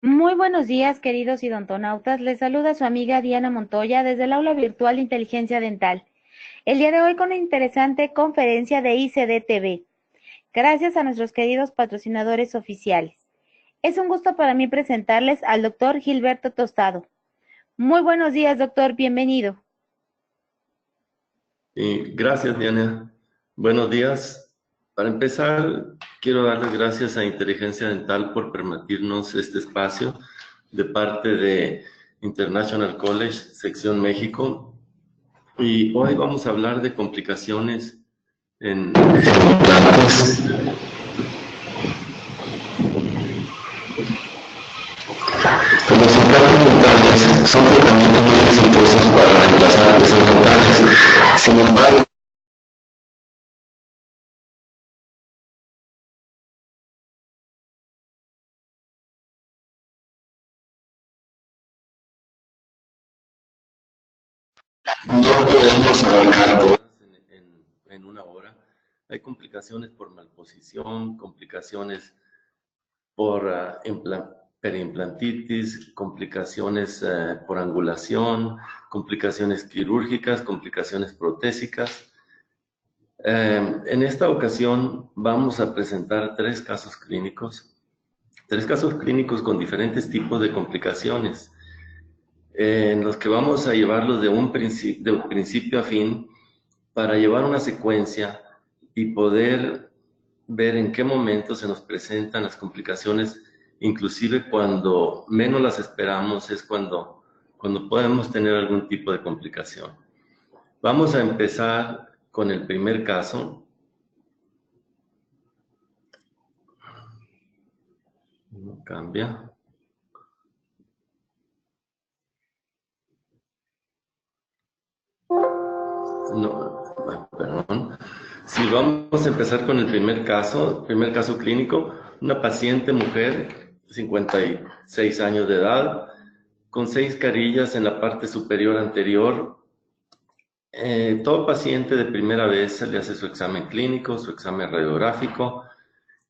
Muy buenos días, queridos idontonautas. Les saluda su amiga Diana Montoya desde el aula virtual de Inteligencia Dental. El día de hoy con una interesante conferencia de ICD-TV, gracias a nuestros queridos patrocinadores oficiales. Es un gusto para mí presentarles al doctor Gilberto Tostado. Muy buenos días, doctor. Bienvenido. Gracias, Diana. Buenos días. Para empezar, quiero darles gracias a Inteligencia Dental por permitirnos este espacio de parte de International College, sección México. Y hoy vamos a hablar de complicaciones en implantes. Los implantes dentales son tratamientos muy exitosos para reemplazar piezas dentales. Sin embargo, no podemos abarcar todas en una hora. Hay complicaciones por malposición, complicaciones por periimplantitis, complicaciones por angulación, complicaciones quirúrgicas, complicaciones protésicas. En esta ocasión vamos a presentar tres casos clínicos con diferentes tipos de complicaciones, en los que vamos a llevarlos de principio a fin para llevar una secuencia y poder ver en qué momento se nos presentan las complicaciones, inclusive cuando menos las esperamos es cuando podemos tener algún tipo de complicación. Vamos a empezar con el primer caso. No cambia. No, perdón. Sí, vamos a empezar con el primer caso clínico. Una paciente mujer, 56 años de edad, con 6 carillas en la parte superior anterior. Todo paciente de primera vez se le hace su examen clínico, su examen radiográfico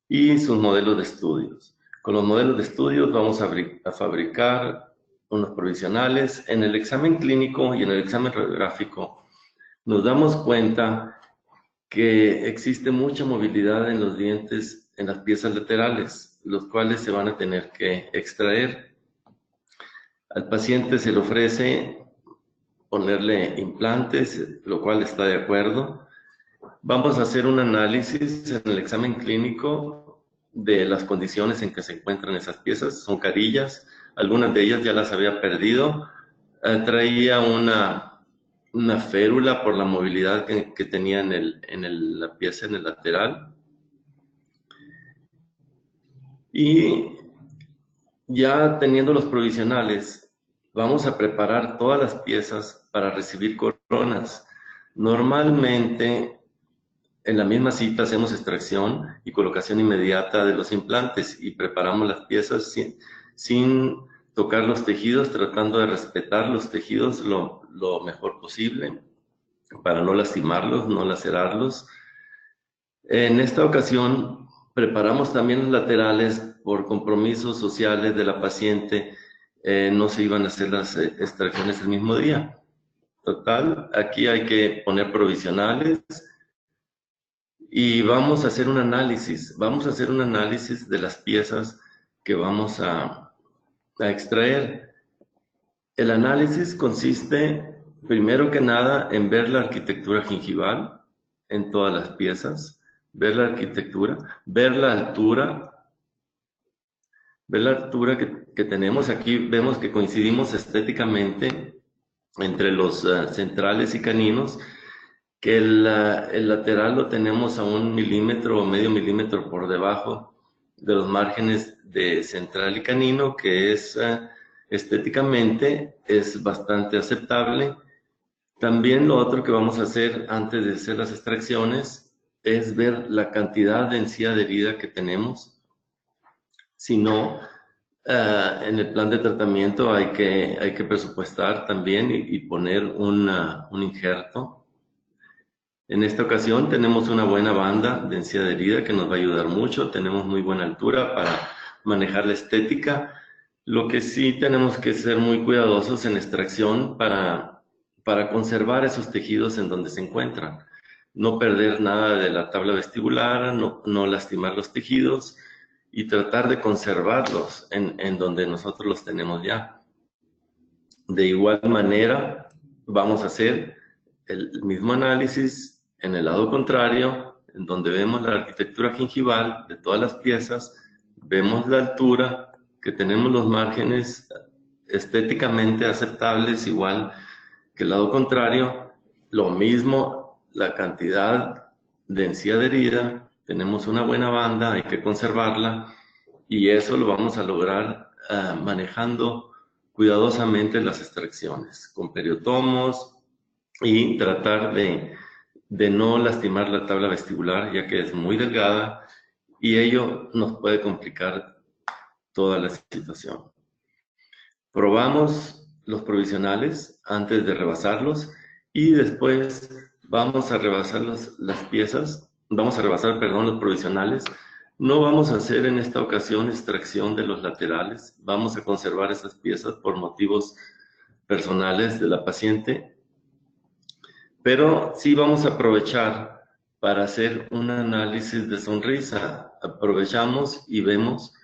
y sus modelos de estudios. Con los modelos de estudios vamos a fabricar unos provisionales. En el examen clínico y en el examen radiográfico nos damos cuenta que existe mucha movilidad en los dientes, en las piezas laterales, los cuales se van a tener que extraer. Al paciente se le ofrece ponerle implantes, lo cual está de acuerdo. Vamos a hacer un análisis en el examen clínico de las condiciones en que se encuentran esas piezas. Son carillas, algunas de ellas ya las había perdido. Traía una férula por la movilidad que tenía en la pieza en el lateral. Y ya teniendo los provisionales, vamos a preparar todas las piezas para recibir coronas. Normalmente, en la misma cita hacemos extracción y colocación inmediata de los implantes y preparamos las piezas sin tocar los tejidos, tratando de respetar los tejidos lo mejor posible para no lastimarlos, no lacerarlos. En esta ocasión preparamos también los laterales por compromisos sociales de la paciente. No se iban a hacer las extracciones el mismo día. Total, aquí hay que poner provisionales y vamos a hacer un análisis. Vamos a hacer un análisis de las piezas que vamos a extraer. El análisis consiste, primero que nada, en ver la arquitectura gingival en todas las piezas, ver la arquitectura, ver la altura que tenemos. Aquí vemos que coincidimos estéticamente entre los centrales y caninos, que el lateral lo tenemos a 1 milímetro o medio milímetro por debajo de los márgenes de central y canino, que es estéticamente es bastante aceptable. También lo otro que vamos a hacer antes de hacer las extracciones es ver la cantidad de encía adherida que tenemos. Si no, en el plan de tratamiento hay que presupuestar también y poner un injerto. En esta ocasión tenemos una buena banda de encía adherida que nos va a ayudar mucho. Tenemos muy buena altura para manejar la estética. Lo que sí tenemos que ser muy cuidadosos en extracción para conservar esos tejidos en donde se encuentran. No perder nada de la tabla vestibular, no lastimar los tejidos y tratar de conservarlos en donde nosotros los tenemos ya. De igual manera, vamos a hacer el mismo análisis en el lado contrario, en donde vemos la arquitectura gingival de todas las piezas, vemos la altura, que tenemos los márgenes estéticamente aceptables, igual que el lado contrario, lo mismo, la cantidad de encía adherida, tenemos una buena banda, hay que conservarla, y eso lo vamos a lograr manejando cuidadosamente las extracciones, con periotomos y tratar de no lastimar la tabla vestibular, ya que es muy delgada y ello nos puede complicar toda la situación. Probamos los provisionales antes de rebasarlos y después vamos a rebasar las piezas, vamos a rebasar, perdón, los provisionales. No vamos a hacer en esta ocasión extracción de los laterales, vamos a conservar esas piezas por motivos personales de la paciente, pero sí vamos a aprovechar para hacer un análisis de sonrisa. Aprovechamos y vemos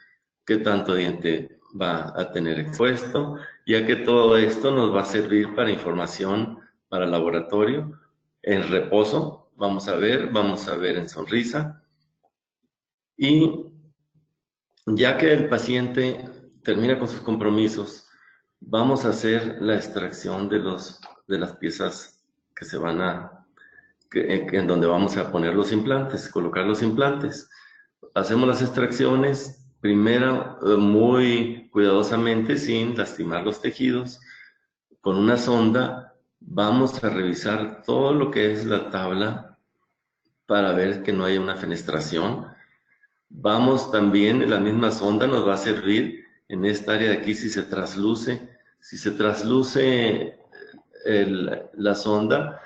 qué tanto diente va a tener expuesto, ya que todo esto nos va a servir para información para el laboratorio. En reposo, vamos a ver en sonrisa. Y ya que el paciente termina con sus compromisos, vamos a hacer la extracción de las piezas que se van en donde vamos a poner los implantes, colocar los implantes. Hacemos las extracciones, primero muy cuidadosamente, sin lastimar los tejidos. Con una sonda vamos a revisar todo lo que es la tabla para ver que no haya una fenestración. Vamos también, la misma sonda nos va a servir en esta área de aquí si se trasluce la sonda,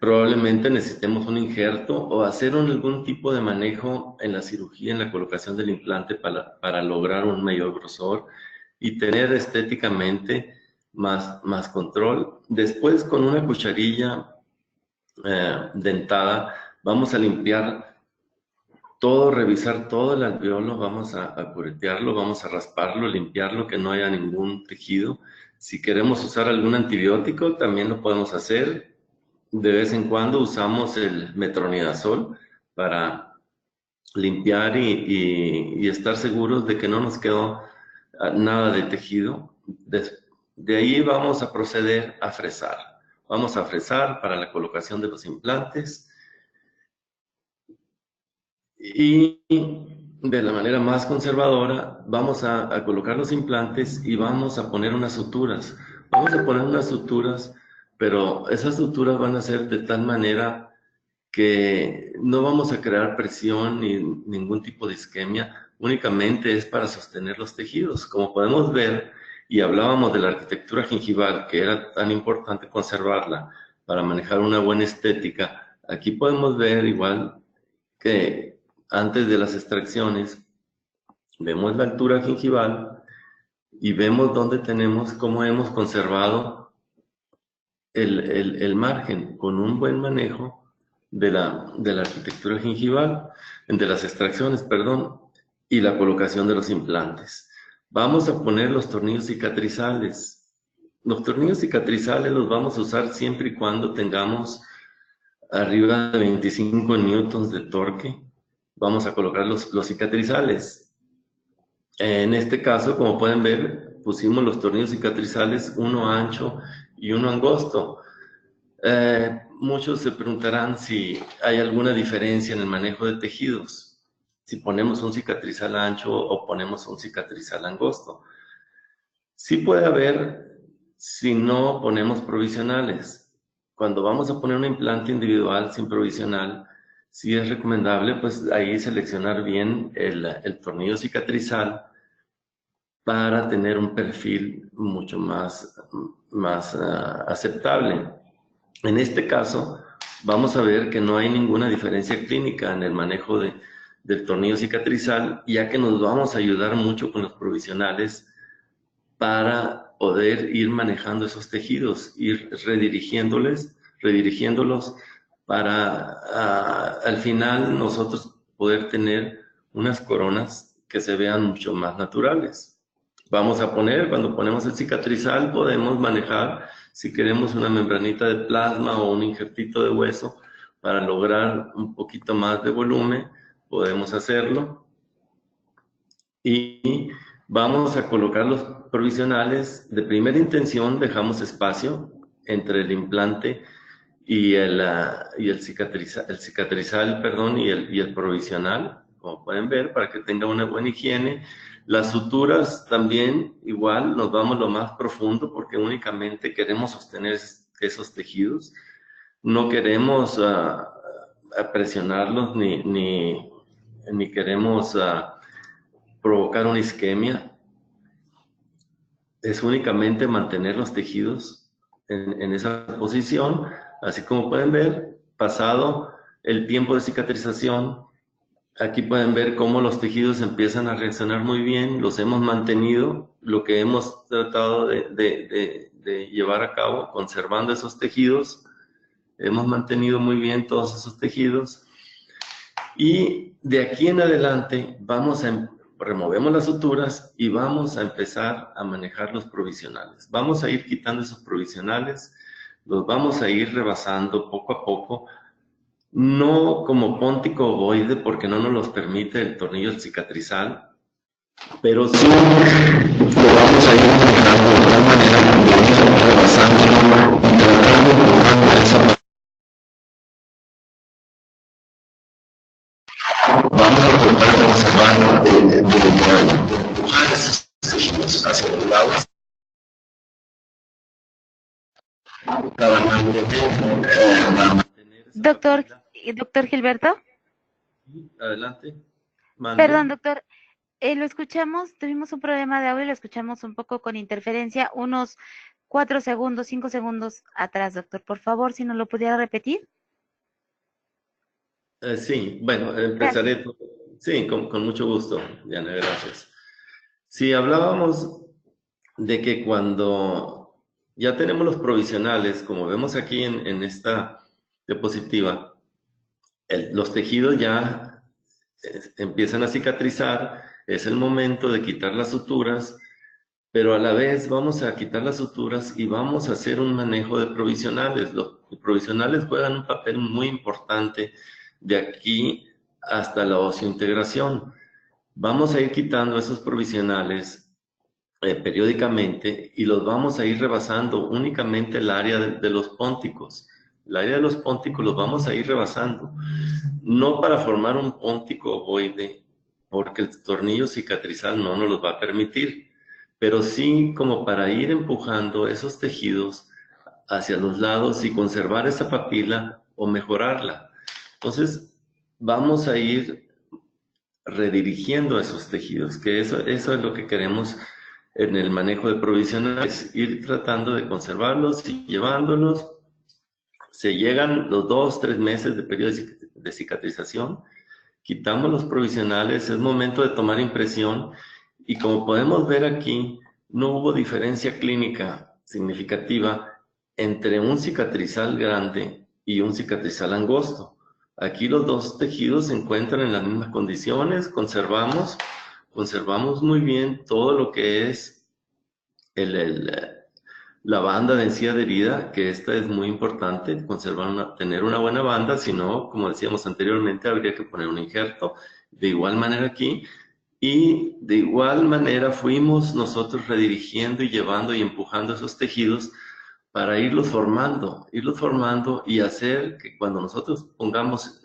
probablemente necesitemos un injerto o hacer algún tipo de manejo en la cirugía, en la colocación del implante para lograr un mayor grosor y tener estéticamente más control. Después, con una cucharilla dentada, vamos a limpiar todo, revisar todo el alveolo, vamos a curetearlo, vamos a rasparlo, limpiarlo, que no haya ningún tejido. Si queremos usar algún antibiótico, también lo podemos hacer. De vez en cuando usamos el metronidazol para limpiar y estar seguros de que no nos quedó nada de tejido. De ahí vamos a proceder a fresar. Vamos a fresar para la colocación de los implantes y de la manera más conservadora vamos a colocar los implantes y vamos a poner unas suturas. Vamos a poner unas suturas, pero esas suturas van a ser de tal manera que no vamos a crear presión ni ningún tipo de isquemia, únicamente es para sostener los tejidos. Como podemos ver, y hablábamos de la arquitectura gingival, que era tan importante conservarla para manejar una buena estética, aquí podemos ver igual que antes de las extracciones, vemos la altura gingival y vemos dónde tenemos, cómo hemos conservado el margen con un buen manejo de la arquitectura gingival, de las extracciones, perdón, y la colocación de los implantes. Vamos a poner los tornillos cicatrizales. Los tornillos cicatrizales los vamos a usar siempre y cuando tengamos arriba de 25 newtons de torque. Vamos a colocar los cicatrizales. En este caso, como pueden ver, pusimos los tornillos cicatrizales, uno ancho y uno angosto. Muchos se preguntarán si hay alguna diferencia en el manejo de tejidos, si ponemos un cicatrizal ancho o ponemos un cicatrizal angosto. Sí puede haber si no ponemos provisionales. Cuando vamos a poner un implante individual sin provisional, sí es recomendable pues ahí seleccionar bien el tornillo cicatrizal para tener un perfil mucho más aceptable. En este caso, vamos a ver que no hay ninguna diferencia clínica en el manejo del tornillo cicatrizal, ya que nos vamos a ayudar mucho con los provisionales para poder ir manejando esos tejidos, ir redirigiéndolos para al final nosotros poder tener unas coronas que se vean mucho más naturales. Vamos a poner, cuando ponemos el cicatrizal, podemos manejar, si queremos una membranita de plasma o un injertito de hueso, para lograr un poquito más de volumen, podemos hacerlo. Y vamos a colocar los provisionales. De primera intención dejamos espacio entre el implante y el cicatrizal, perdón, y el provisional, como pueden ver, para que tenga una buena higiene. Las suturas también, igual, nos vamos lo más profundo porque únicamente queremos sostener esos tejidos. No queremos presionarlos ni queremos provocar una isquemia. Es únicamente mantener los tejidos en esa posición. Así como pueden ver, pasado el tiempo de cicatrización, aquí pueden ver cómo los tejidos empiezan a reaccionar muy bien, los hemos mantenido, lo que hemos tratado de llevar a cabo, conservando esos tejidos, hemos mantenido muy bien todos esos tejidos, y de aquí en adelante removemos las suturas y vamos a empezar a manejar los provisionales. Vamos a ir quitando esos provisionales, los vamos a ir rebasando poco a poco, no como póntico ovoide porque no nos los permite el tornillo cicatrizal, pero sí lo vamos a ir manejando de una manera como vamos a ir rebasando y tratando de empujar esa. Vamos a tratar de observar de empujar esos tejidos hacia los lados para mantener esa Doctor, papila. doctor Gilberto. Adelante, Perdón, mande. doctor. Lo escuchamos, tuvimos un problema de audio, lo escuchamos un poco con interferencia, unos 4 segundos, 5 segundos atrás, doctor. Por favor, si nos lo pudiera repetir. Sí, bueno, Gracias. empezaré. Sí, con mucho gusto, Diana, gracias. Sí, hablábamos de que cuando ya tenemos los provisionales, como vemos aquí en esta diapositiva, los tejidos ya empiezan a cicatrizar, es el momento de quitar las suturas, pero a la vez vamos a quitar las suturas y vamos a hacer un manejo de provisionales. Los provisionales juegan un papel muy importante de aquí hasta la osseointegración. Vamos a ir quitando esos provisionales periódicamente y los vamos a ir rebasando únicamente el área de los pónticos. El área de los pónticos los vamos a ir rebasando, no para formar un póntico ovoide, porque el tornillo cicatrizal no nos los va a permitir, pero sí como para ir empujando esos tejidos hacia los lados y conservar esa papila o mejorarla. Entonces, vamos a ir redirigiendo esos tejidos, que eso es lo que queremos en el manejo de provisionales, ir tratando de conservarlos y llevándolos. Se llegan los 2, 3 meses de periodo de cicatrización, quitamos los provisionales, es momento de tomar impresión y como podemos ver aquí, no hubo diferencia clínica significativa entre un cicatrizal grande y un cicatrizal angosto. Aquí los dos tejidos se encuentran en las mismas condiciones, conservamos muy bien todo lo que es la banda de encía adherida, que esta es muy importante, tener una buena banda, si no, como decíamos anteriormente, habría que poner un injerto. De igual manera aquí, y de igual manera fuimos nosotros redirigiendo y llevando y empujando esos tejidos para irlos formando y hacer que cuando nosotros pongamos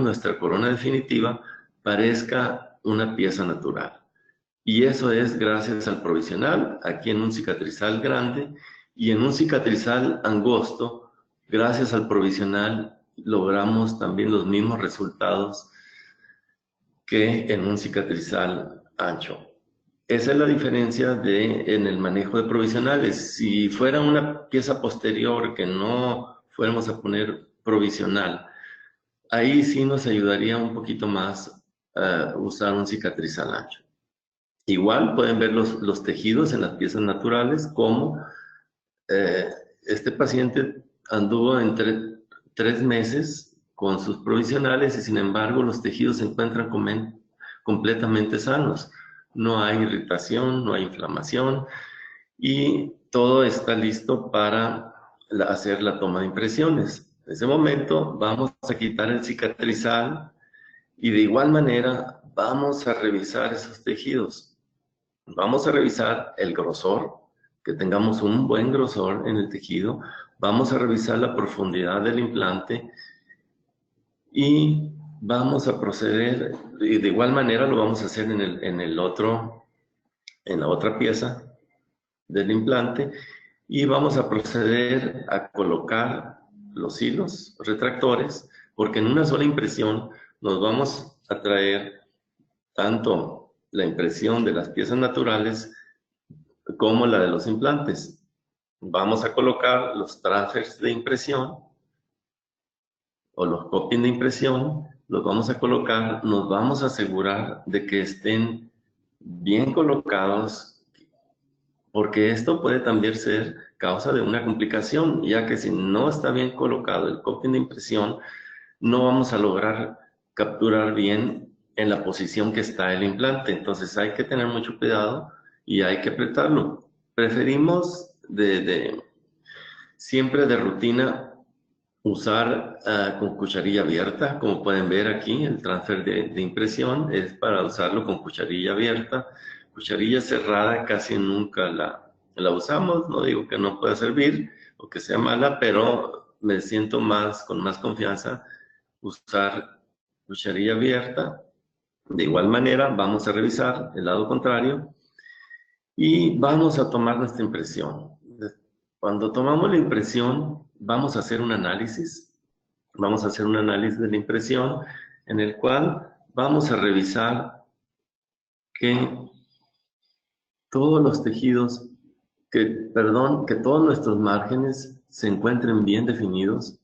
nuestra corona definitiva, parezca una pieza natural. Y eso es gracias al provisional, aquí en un cicatrizal grande, y en un cicatrizal angosto, gracias al provisional, logramos también los mismos resultados que en un cicatrizal ancho. Esa es la diferencia en el manejo de provisionales. Si fuera una pieza posterior que no fuéramos a poner provisional, ahí sí nos ayudaría un poquito más usar un cicatrizal ancho. Igual pueden ver los tejidos en las piezas naturales, como este paciente anduvo entre 3 meses con sus provisionales y sin embargo los tejidos se encuentran completamente sanos. No hay irritación, no hay inflamación y todo está listo para hacer la toma de impresiones. En ese momento vamos a quitar el cicatrizal y de igual manera vamos a revisar esos tejidos. Vamos a revisar el grosor, que tengamos un buen grosor en el tejido. Vamos a revisar la profundidad del implante y vamos a proceder, y de igual manera lo vamos a hacer en la otra pieza del implante, y vamos a proceder a colocar los hilos retractores, porque en una sola impresión nos vamos a traer tanto la impresión de las piezas naturales como la de los implantes. Vamos a colocar los transfers de impresión o los copies de impresión, los vamos a colocar, nos vamos a asegurar de que estén bien colocados, porque esto puede también ser causa de una complicación, ya que si no está bien colocado el copy de impresión, no vamos a lograr capturar bien en la posición que está el implante. Entonces hay que tener mucho cuidado y hay que apretarlo. Preferimos siempre de rutina usar con cucharilla abierta. Como pueden ver aquí, el transfer de impresión es para usarlo con cucharilla abierta. Cucharilla cerrada casi nunca la usamos. No digo que no pueda servir o que sea mala, pero me siento con más confianza usar cucharilla abierta. De igual manera, vamos a revisar el lado contrario y vamos a tomar nuestra impresión. Cuando tomamos la impresión, vamos a hacer un análisis. Vamos a hacer un análisis de la impresión en el cual vamos a revisar que todos los tejidos, que todos nuestros márgenes se encuentren bien definidos,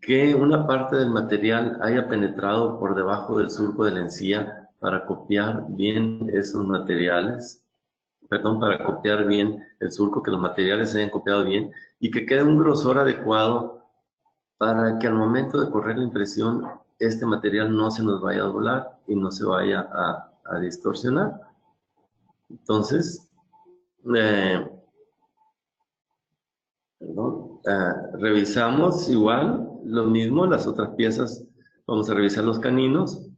que una parte del material haya penetrado por debajo del surco de la encía para copiar bien esos materiales, para copiar bien el surco, que los materiales se hayan copiado bien y que quede un grosor adecuado para que al momento de correr la impresión este material no se nos vaya a doblar y no se vaya a distorsionar. Entonces, revisamos igual lo mismo, las otras piezas. Vamos a revisar los caninos,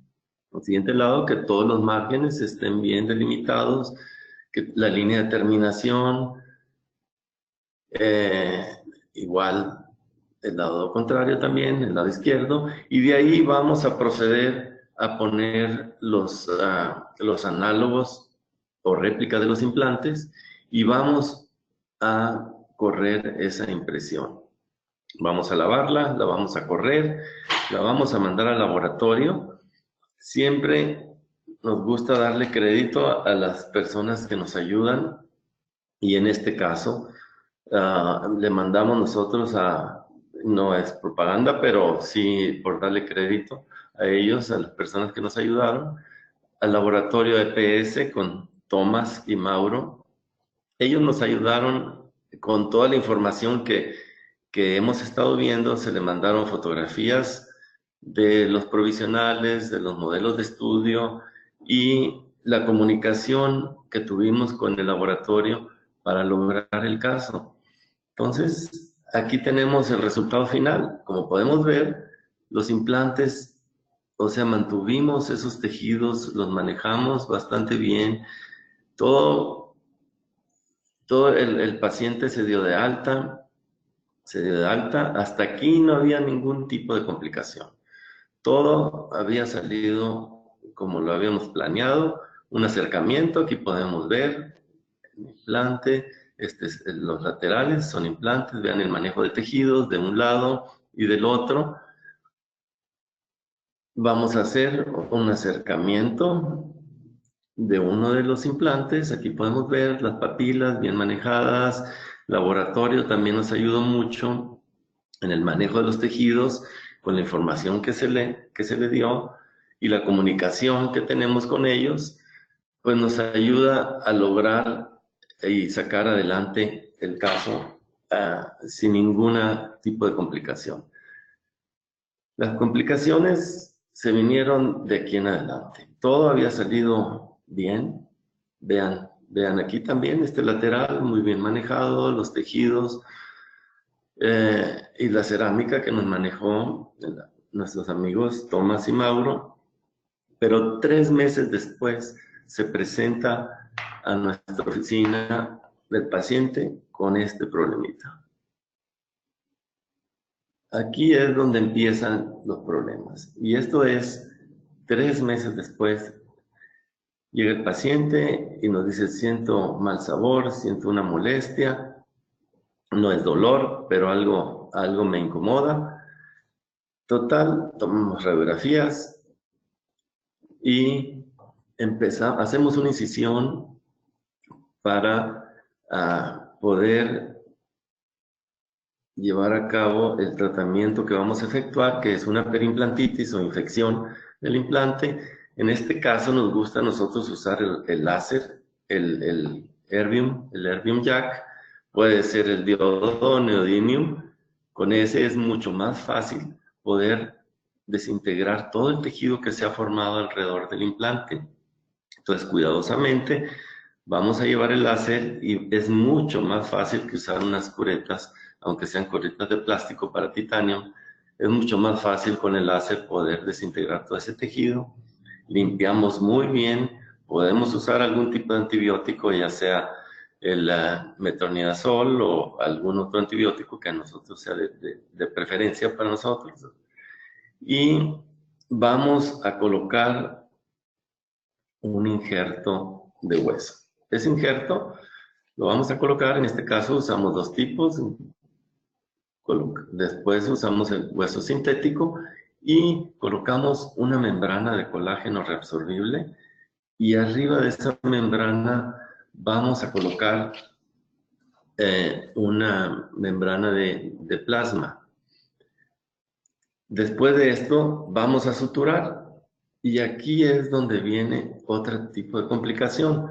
al siguiente lado, que todos los márgenes estén bien delimitados, que la línea de terminación, igual el lado contrario también, el lado izquierdo, y de ahí vamos a proceder a poner los análogos o réplica de los implantes y vamos a correr esa impresión. Vamos a lavarla, la vamos a correr, la vamos a mandar al laboratorio. Siempre nos gusta darle crédito a las personas que nos ayudan y en este caso le mandamos nosotros no es propaganda, pero sí por darle crédito a ellos, a las personas que nos ayudaron, al laboratorio EPS con Tomás y Mauro. Ellos nos ayudaron con toda la información que hemos estado viendo. Se le mandaron fotografías de los provisionales, de los modelos de estudio y la comunicación que tuvimos con el laboratorio para lograr el caso. Entonces, aquí tenemos el resultado final. Como podemos ver, los implantes, o sea, mantuvimos esos tejidos, los manejamos bastante bien. Todo el paciente se dio de alta, hasta aquí no había ningún tipo de complicación. Todo había salido como lo habíamos planeado, un acercamiento, aquí podemos ver el implante, los laterales son implantes, vean el manejo de tejidos de un lado y del otro. Vamos a hacer un acercamiento de uno de los implantes. Aquí podemos ver las papilas bien manejadas. Laboratorio también nos ayudó mucho en el manejo de los tejidos con la información que se le dio y la comunicación que tenemos con ellos. pues nos ayuda a lograr y sacar adelante el caso sin ningún tipo de complicación. Las complicaciones se vinieron de aquí en adelante. Todo había salido bien. Vean aquí también este lateral muy bien manejado, los tejidos y la cerámica que nos manejó nuestros amigos Tomás y Mauro. Pero 3 meses después se presenta a nuestra oficina el paciente con este problemita. Aquí es donde empiezan los problemas. Y esto es 3 meses después. Llega el paciente y nos dice, siento mal sabor, siento una molestia. No es dolor, pero algo me incomoda. Total, tomamos radiografías y hacemos una incisión para poder llevar a cabo el tratamiento que vamos a efectuar, que es una perimplantitis o infección del implante. En este caso nos gusta a nosotros usar el láser, el Erbium Jack, puede ser el diodo neodymium. Con ese es mucho más fácil poder desintegrar todo el tejido que se ha formado alrededor del implante. Entonces, cuidadosamente, vamos a llevar el láser y es mucho más fácil que usar unas curetas, aunque sean curetas de plástico para titanio. Es mucho más fácil con el láser poder desintegrar todo ese tejido. Limpiamos muy bien, podemos usar algún tipo de antibiótico, ya sea el metronidazol o algún otro antibiótico que a nosotros sea de preferencia para nosotros. Y vamos a colocar un injerto de hueso. Ese injerto lo vamos a colocar, en este caso usamos 2 tipos. Después usamos el hueso sintético y colocamos una membrana de colágeno reabsorbible y arriba de esa membrana vamos a colocar una membrana de plasma. Después de esto vamos a suturar y aquí es donde viene otro tipo de complicación.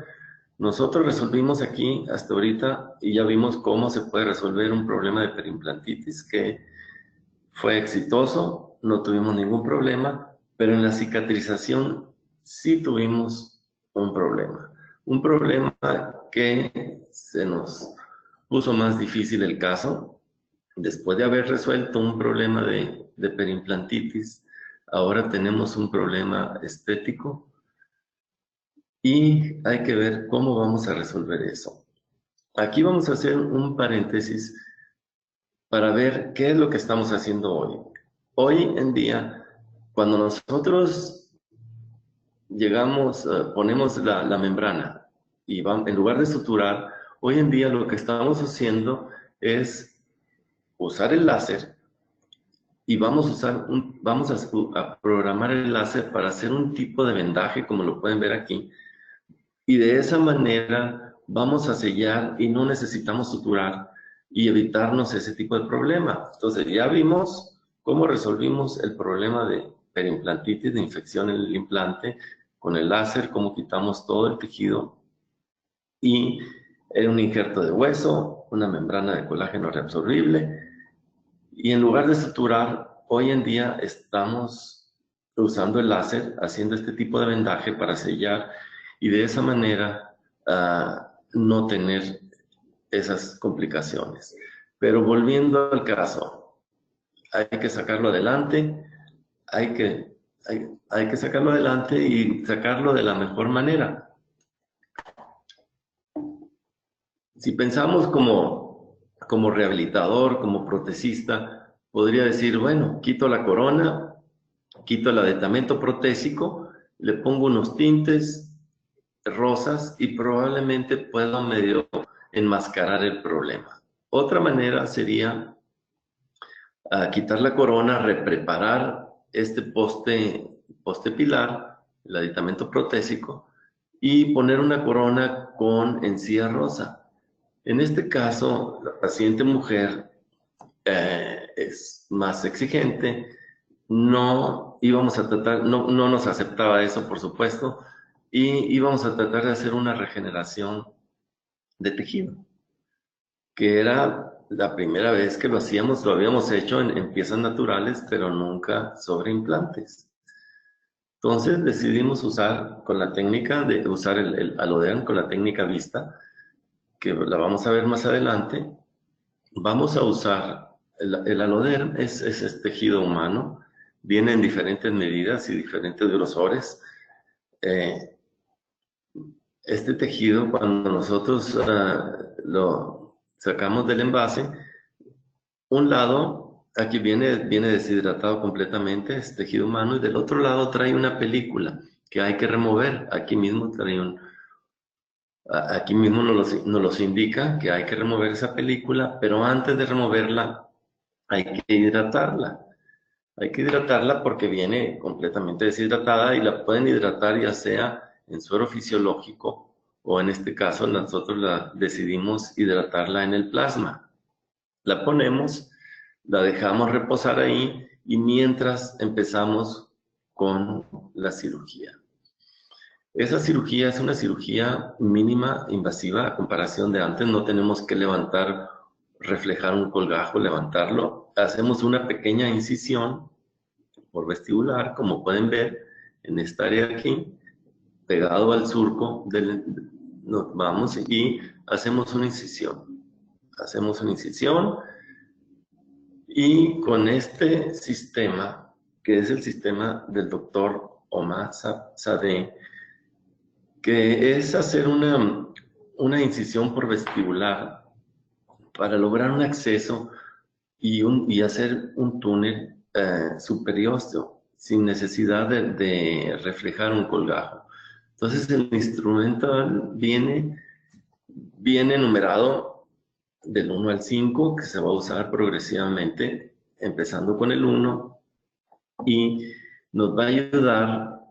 Nosotros resolvimos aquí hasta ahorita y ya vimos cómo se puede resolver un problema de perimplantitis que fue exitoso, no tuvimos ningún problema, pero en la cicatrización sí tuvimos un problema. Un problema que se nos puso más difícil el caso. Después de haber resuelto un problema de perimplantitis, ahora tenemos un problema estético y hay que ver cómo vamos a resolver eso. Aquí vamos a hacer un paréntesis para ver qué es lo que estamos haciendo hoy. Hoy en día, cuando nosotros llegamos, ponemos la membrana y en lugar de suturar, hoy en día lo que estamos haciendo es usar el láser y vamos a programar el láser para hacer un tipo de vendaje, como lo pueden ver aquí, y de esa manera vamos a sellar y no necesitamos suturar y evitarnos ese tipo de problema. Entonces ya vimos cómo resolvimos el problema de perimplantitis, de infección en el implante, con el láser, cómo quitamos todo el tejido y un injerto de hueso, una membrana de colágeno reabsorbible. Y en lugar de suturar, hoy en día estamos usando el láser, haciendo este tipo de vendaje para sellar y de esa manera no tener esas complicaciones. Pero volviendo al caso, hay que sacarlo adelante, hay que sacarlo adelante y sacarlo de la mejor manera. Si pensamos como rehabilitador, como protesista, podría decir, bueno, quito la corona, quito el aditamento protésico, le pongo unos tintes rosas y probablemente pueda medio enmascarar el problema. Otra manera sería quitar la corona, repreparar este poste pilar, el aditamento protésico, y poner una corona con encía rosa. En este caso, la paciente mujer es más exigente, no íbamos a tratar, no nos aceptaba eso, por supuesto, y íbamos a tratar de hacer una regeneración de tejido, que era la primera vez que lo hacíamos, lo habíamos hecho en piezas naturales, pero nunca sobre implantes. Entonces decidimos usar con la técnica de usar el Alodean con la técnica vista, que la vamos a ver más adelante. Vamos a usar el Alodean, es tejido humano, viene en diferentes medidas y diferentes grosores. Este tejido, cuando nosotros lo sacamos del envase, un lado, aquí viene deshidratado completamente, es tejido humano, y del otro lado trae una película que hay que remover. Aquí mismo aquí mismo nos los indica que hay que remover esa película, pero antes de removerla hay que hidratarla. Hay que hidratarla porque viene completamente deshidratada y la pueden hidratar ya sea en suero fisiológico o en este caso nosotros decidimos hidratarla en el plasma. La ponemos, la dejamos reposar ahí y mientras empezamos con la cirugía. Esa cirugía es una cirugía mínima, invasiva, a comparación de antes. No tenemos que levantar, reflejar un colgajo, levantarlo. Hacemos una pequeña incisión por vestibular, como pueden ver en esta área de aquí, pegado al surco, nos vamos y hacemos una incisión. Hacemos una incisión y con este sistema, que es el sistema del doctor Omar Sadeh, que es hacer una incisión por vestibular para lograr un acceso y hacer un túnel superósteo sin necesidad de reflejar un colgajo. Entonces el instrumento viene numerado del 1 al 5, que se va a usar progresivamente, empezando con el 1, y nos va a ayudar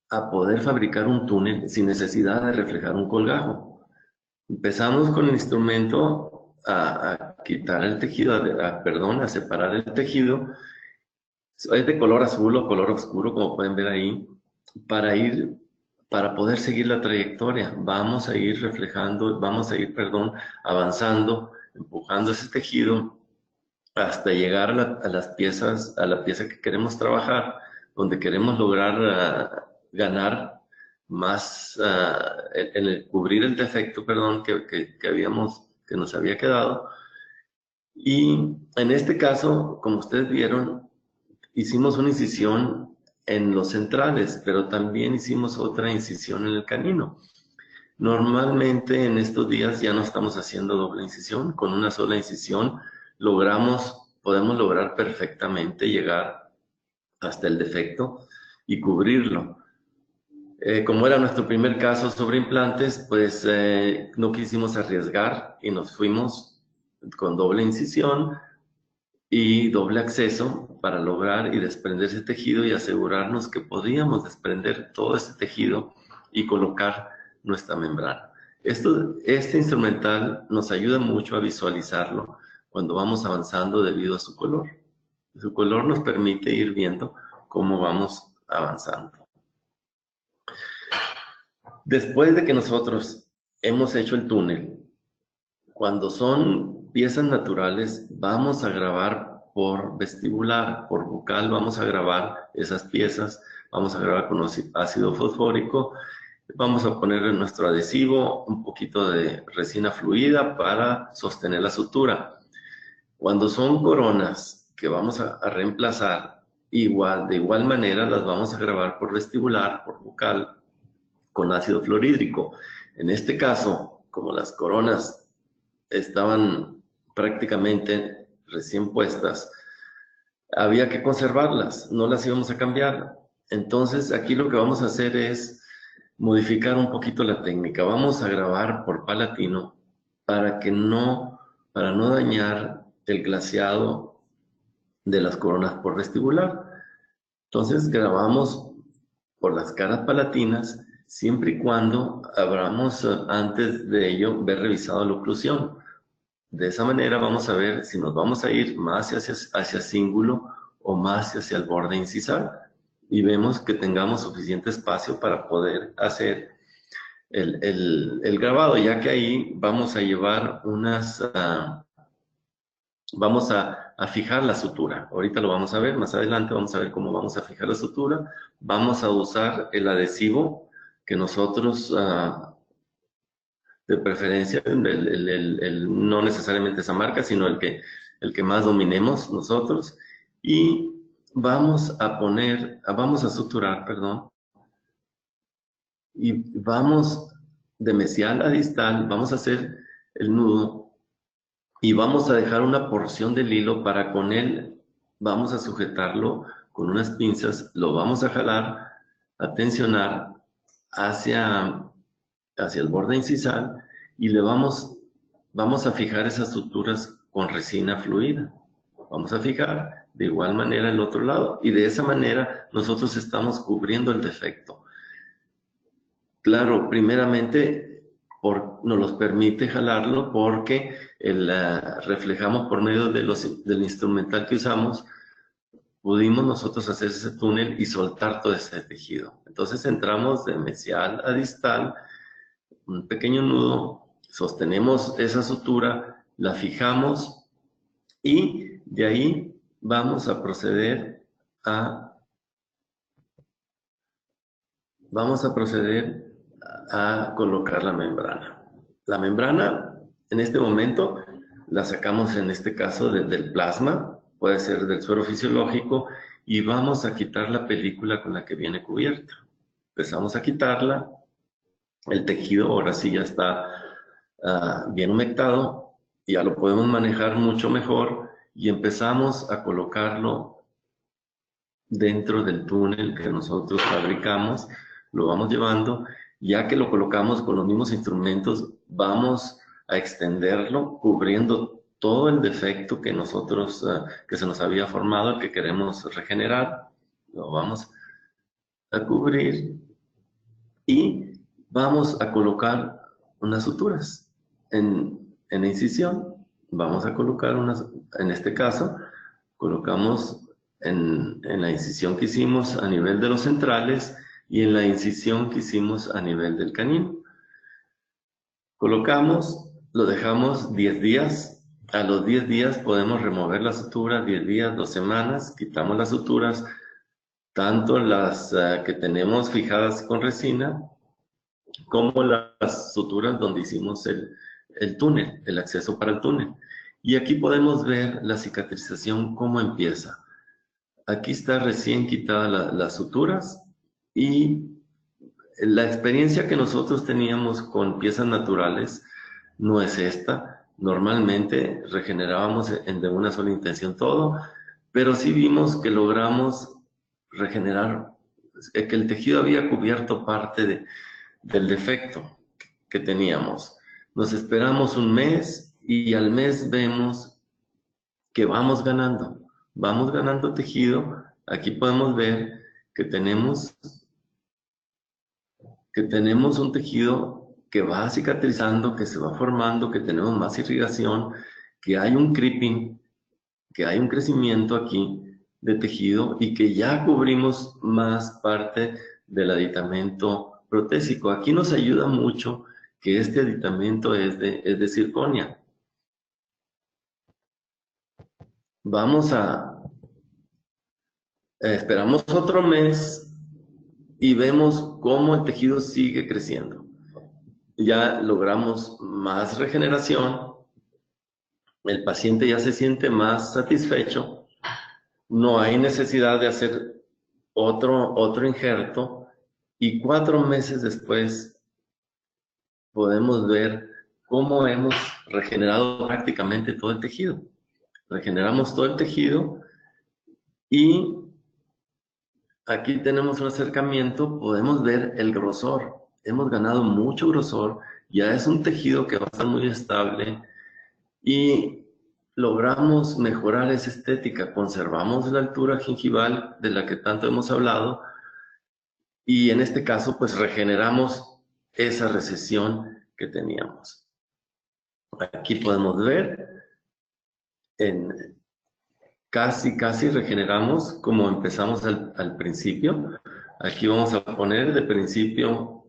a poder fabricar un túnel sin necesidad de reflejar un colgajo. Empezamos con el instrumento a quitar el tejido, a separar el tejido. Es de color azul o color oscuro, como pueden ver ahí, para poder seguir la trayectoria. Vamos a ir avanzando, empujando ese tejido hasta llegar a las piezas, a la pieza que queremos trabajar, donde queremos lograr ganar más, cubrir el defecto, que nos había quedado. Y en este caso, como ustedes vieron, hicimos una incisión en los centrales, pero también hicimos otra incisión en el canino. Normalmente en estos días ya no estamos haciendo doble incisión, con una sola incisión podemos lograr perfectamente llegar hasta el defecto y cubrirlo. Como era nuestro primer caso sobre implantes, pues no quisimos arriesgar y nos fuimos con doble incisión y doble acceso para lograr y desprender ese tejido y asegurarnos que podíamos desprender todo ese tejido y colocar nuestra membrana. Este instrumental nos ayuda mucho a visualizarlo cuando vamos avanzando debido a su color. Su color nos permite ir viendo cómo vamos avanzando. Después de que nosotros hemos hecho el túnel, cuando son piezas naturales, vamos a grabar por vestibular, por bucal, vamos a grabar esas piezas, vamos a grabar con ácido fosfórico, vamos a poner en nuestro adhesivo un poquito de resina fluida para sostener la sutura. Cuando son coronas que vamos a reemplazar, de igual manera las vamos a grabar por vestibular, por bucal, con ácido fluorhídrico. En este caso, como las coronas estaban prácticamente recién puestas, había que conservarlas, no las íbamos a cambiar. Entonces aquí lo que vamos a hacer es modificar un poquito la técnica. Vamos a grabar por palatino para no dañar el glaseado de las coronas por vestibular. Entonces grabamos por las caras palatinas, siempre y cuando habramos antes de ello ver revisado la oclusión. De esa manera vamos a ver si nos vamos a ir más hacia cíngulo o más hacia el borde incisal. y vemos que tengamos suficiente espacio para poder hacer el grabado, ya que ahí vamos a llevar vamos a fijar la sutura. Ahorita lo vamos a ver, más adelante vamos a ver cómo vamos a fijar la sutura. Vamos a usar el adhesivo que nosotros, de preferencia, no necesariamente esa marca, sino el que más dominemos nosotros. Y vamos a suturar, perdón, y vamos de mesial a distal, vamos a hacer el nudo y vamos a dejar una porción del hilo para con él, vamos a sujetarlo con unas pinzas, lo vamos a jalar, a tensionar hacia el borde incisal y vamos a fijar esas suturas con resina fluida. Vamos a fijar de igual manera el otro lado y de esa manera nosotros estamos cubriendo el defecto. Claro, primeramente nos los permite jalarlo porque reflejamos por medio del instrumental que usamos, pudimos nosotros hacer ese túnel y soltar todo ese tejido. Entonces entramos de mesial a distal, un pequeño nudo, sostenemos esa sutura, la fijamos y de ahí vamos a proceder a colocar la membrana. La membrana, en este momento, la sacamos en este caso del plasma, puede ser del suero fisiológico, y vamos a quitar la película con la que viene cubierta. Empezamos a quitarla, el tejido ahora sí ya está bien humectado, ya lo podemos manejar mucho mejor, y empezamos a colocarlo dentro del túnel que nosotros fabricamos, lo vamos llevando, ya que lo colocamos con los mismos instrumentos, vamos a extenderlo cubriendo todo el defecto que nosotros, que se nos había formado, que queremos regenerar, lo vamos a cubrir y vamos a colocar unas suturas en la incisión. Vamos a colocar en este caso, colocamos en la incisión que hicimos a nivel de los centrales y en la incisión que hicimos a nivel del canino. Colocamos, lo dejamos 10 días. A los 10 días podemos remover la sutura, 10 días, 2 semanas, quitamos las suturas, tanto las que tenemos fijadas con resina, como las suturas donde hicimos el túnel, el acceso para el túnel. Y aquí podemos ver la cicatrización, cómo empieza. Aquí está recién quitada las suturas y la experiencia que nosotros teníamos con piezas naturales no es esta. Normalmente regenerábamos de una sola intención todo, pero sí vimos que logramos regenerar, que el tejido había cubierto parte del defecto que teníamos. Nos esperamos un mes y al mes vemos que vamos ganando tejido. Aquí podemos ver que tenemos un tejido que va cicatrizando, que se va formando, que tenemos más irrigación, que hay un creeping, que hay un crecimiento aquí de tejido y que ya cubrimos más parte del aditamento protésico. Aquí nos ayuda mucho que este aditamento es de circonia. Esperamos otro mes y vemos cómo el tejido sigue creciendo. Ya logramos más regeneración, el paciente ya se siente más satisfecho, no hay necesidad de hacer otro injerto y 4 meses después podemos ver cómo hemos regenerado prácticamente todo el tejido. Regeneramos todo el tejido y aquí tenemos un acercamiento, podemos ver el grosor. Hemos ganado mucho grosor, ya es un tejido que va a estar muy estable y logramos mejorar esa estética. Conservamos la altura gingival de la que tanto hemos hablado y en este caso pues regeneramos esa recesión que teníamos. Aquí podemos ver casi regeneramos como empezamos al principio. Aquí vamos a poner de principio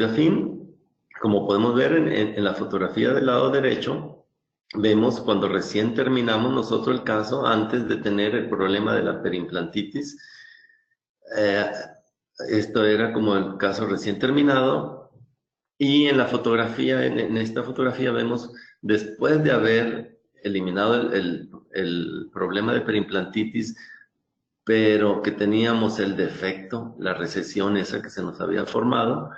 a fin. Como podemos ver en la fotografía del lado derecho, vemos cuando recién terminamos nosotros el caso, antes de tener el problema de la perimplantitis. Esto era como el caso recién terminado. Y en la fotografía, en esta fotografía vemos, después de haber eliminado el problema de perimplantitis, pero que teníamos el defecto, la recesión esa que se nos había formado,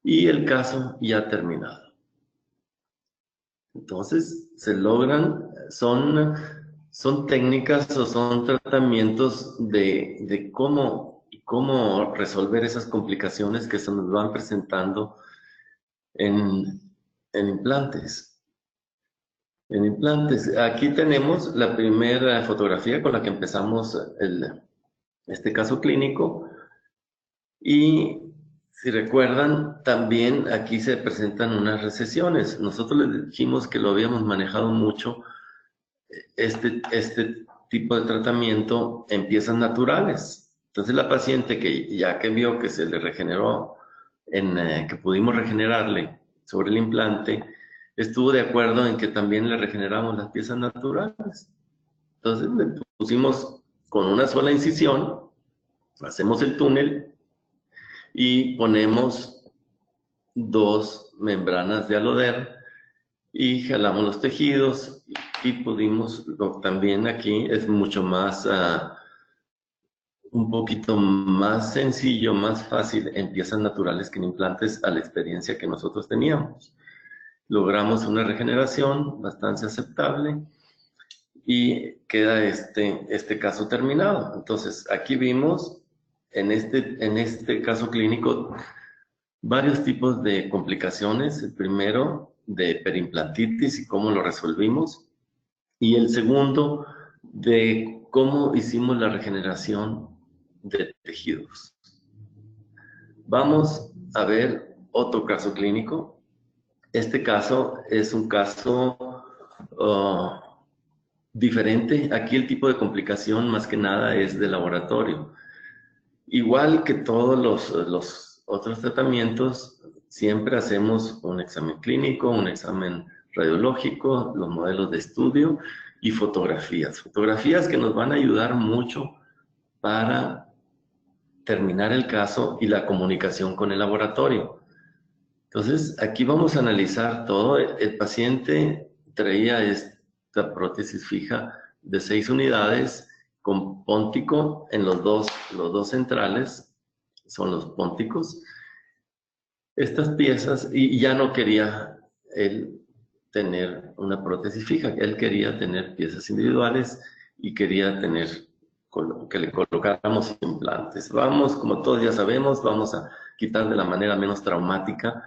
y el caso ya terminado. Entonces, se logran, son técnicas o son tratamientos de cómo resolver esas complicaciones que se nos van presentando en implantes. En implantes, aquí tenemos la primera fotografía con la que empezamos este caso clínico. Y si recuerdan, también aquí se presentan unas recesiones. Nosotros les dijimos que lo habíamos manejado mucho. Este tipo de tratamiento en piezas naturales. Entonces la paciente ya que vio que se le regeneró, que pudimos regenerarle sobre el implante, estuvo de acuerdo en que también le regeneramos las piezas naturales. Entonces le pusimos con una sola incisión, hacemos el túnel y ponemos 2 membranas de aloder y jalamos los tejidos y pudimos, también aquí es mucho más, un poquito más sencillo, más fácil en piezas naturales que en implantes a la experiencia que nosotros teníamos. Logramos una regeneración bastante aceptable y queda este caso terminado. Entonces, aquí vimos en este caso clínico varios tipos de complicaciones. El primero, de perimplantitis y cómo lo resolvimos. Y el segundo, de cómo hicimos la regeneración de tejidos. Vamos a ver otro caso clínico. Este caso es un caso diferente. Aquí el tipo de complicación más que nada es de laboratorio. Igual que todos los otros tratamientos, siempre hacemos un examen clínico, un examen radiológico, los modelos de estudio y fotografías. Fotografías que nos van a ayudar mucho para terminar el caso y la comunicación con el laboratorio. Entonces, aquí vamos a analizar todo. El paciente traía esta prótesis fija de 6 unidades con póntico en los dos centrales, son los pónticos. Estas piezas, y ya no quería él tener una prótesis fija, él quería tener piezas individuales y quería tener que le colocáramos implantes. Vamos, como todos ya sabemos, vamos a quitar de la manera menos traumática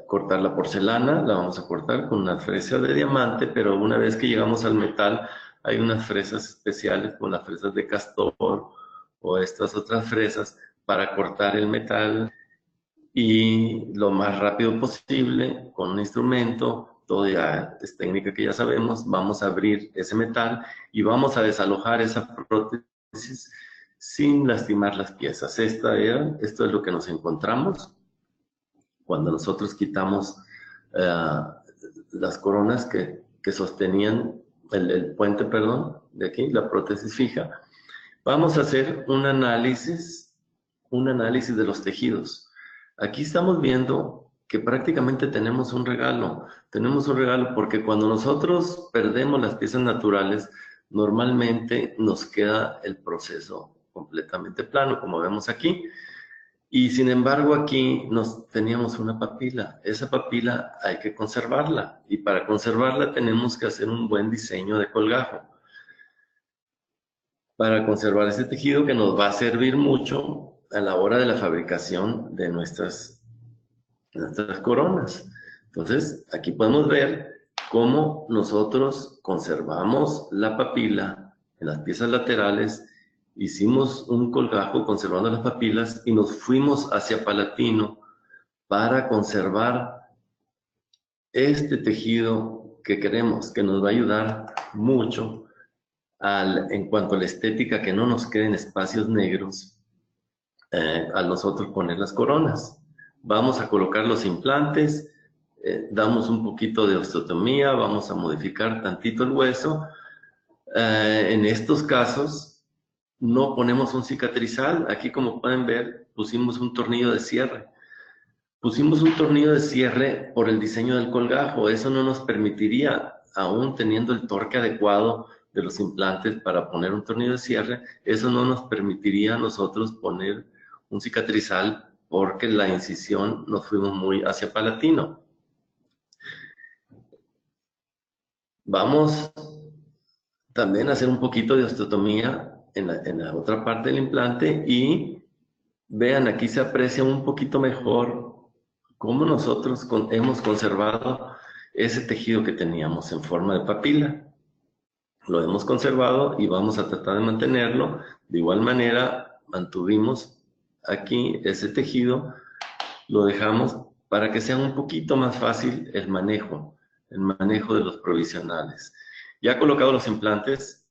cortar la porcelana, la vamos a cortar con una fresa de diamante, pero una vez que llegamos al metal, hay unas fresas especiales como las fresas de castor o estas otras fresas para cortar el metal y lo más rápido posible con un instrumento, todo ya es técnica que ya sabemos, vamos a abrir ese metal y vamos a desalojar esa prótesis sin lastimar las piezas. Esto es lo que nos encontramos cuando nosotros quitamos las coronas que sostenían el puente, perdón, de aquí, la prótesis fija. Vamos a hacer un análisis de los tejidos. Aquí estamos viendo que prácticamente tenemos un regalo. Tenemos un regalo porque cuando nosotros perdemos las piezas naturales, normalmente nos queda el proceso completamente plano, como vemos aquí. Y sin embargo aquí teníamos una papila. Esa papila hay que conservarla. Y para conservarla tenemos que hacer un buen diseño de colgajo. Para conservar ese tejido que nos va a servir mucho a la hora de la fabricación de nuestras coronas. Entonces, aquí podemos ver cómo nosotros conservamos la papila en las piezas laterales, hicimos un colgajo conservando las papilas y nos fuimos hacia Palatino para conservar este tejido que queremos, que nos va a ayudar mucho en cuanto a la estética, que no nos queden espacios negros al nosotros poner las coronas. Vamos a colocar los implantes, damos un poquito de osteotomía, vamos a modificar tantito el hueso. En estos casos no ponemos un cicatrizal. Aquí, como pueden ver, pusimos un tornillo de cierre. Pusimos un tornillo de cierre por el diseño del colgajo. Eso no nos permitiría, aún teniendo el torque adecuado de los implantes para poner un tornillo de cierre, eso no nos permitiría a nosotros poner un cicatrizal porque la incisión nos fuimos muy hacia palatino. Vamos también a hacer un poquito de osteotomía en la otra parte del implante y vean, aquí se aprecia un poquito mejor cómo nosotros hemos conservado ese tejido que teníamos en forma de papila. Lo hemos conservado y vamos a tratar de mantenerlo. De igual manera, mantuvimos aquí ese tejido, lo dejamos para que sea un poquito más fácil el manejo de los provisionales. Ya colocados los implantes,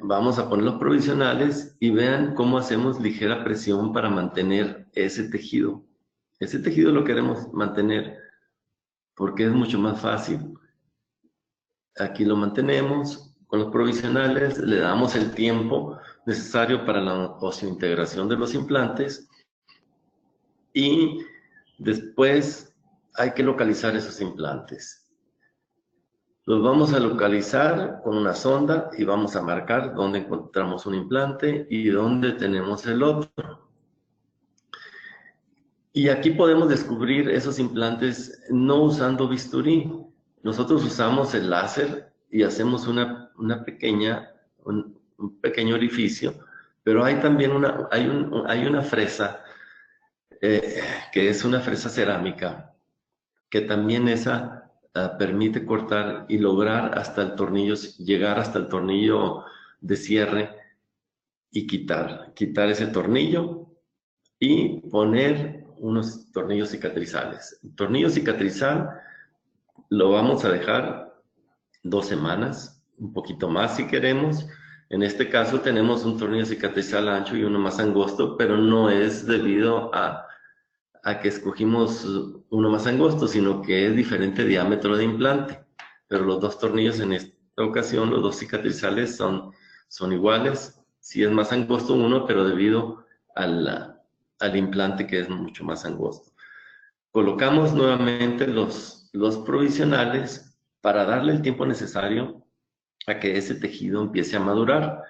vamos a poner los provisionales y vean cómo hacemos ligera presión para mantener ese tejido. Ese tejido lo queremos mantener porque es mucho más fácil. Aquí lo mantenemos con los provisionales, le damos el tiempo necesario para la osseointegración de los implantes y después hay que localizar esos implantes. Los vamos a localizar con una sonda y vamos a marcar dónde encontramos un implante y dónde tenemos el otro. Y aquí podemos descubrir esos implantes no usando bisturí. Nosotros usamos el láser y hacemos un pequeño orificio, pero hay también hay una fresa, que es una fresa cerámica, que también esa permite cortar y lograr hasta el tornillo, llegar hasta el tornillo de cierre y quitar ese tornillo y poner unos tornillos cicatrizales. El tornillo cicatrizal lo vamos a dejar 2 semanas, un poquito más si queremos. En este caso tenemos un tornillo cicatrizal ancho y uno más angosto, pero no es debido a que escogimos uno más angosto, sino que es diferente diámetro de implante. Pero los dos tornillos en esta ocasión, los dos cicatrizales son iguales. Sí es más angosto uno, pero debido al implante que es mucho más angosto. Colocamos nuevamente los provisionales para darle el tiempo necesario a que ese tejido empiece a madurar.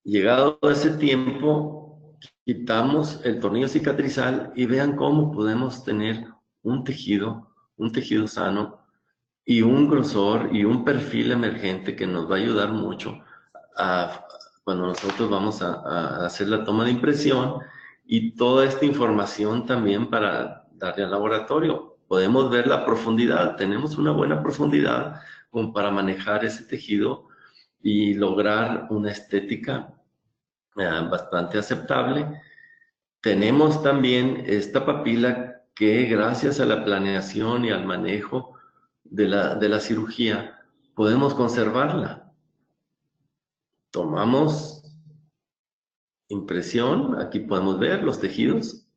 Llegado ese tiempo, quitamos el tornillo cicatrizal y vean cómo podemos tener un tejido sano y un grosor y un perfil emergente que nos va a ayudar mucho cuando nosotros vamos a hacer la toma de impresión y toda esta información también para darle al laboratorio. Podemos ver la profundidad, tenemos una buena profundidad como para manejar ese tejido y lograr una estética bastante aceptable. Tenemos también esta papila que gracias a la planeación y al manejo de la cirugía podemos conservarla. Tomamos impresión, aquí podemos ver los tejidos,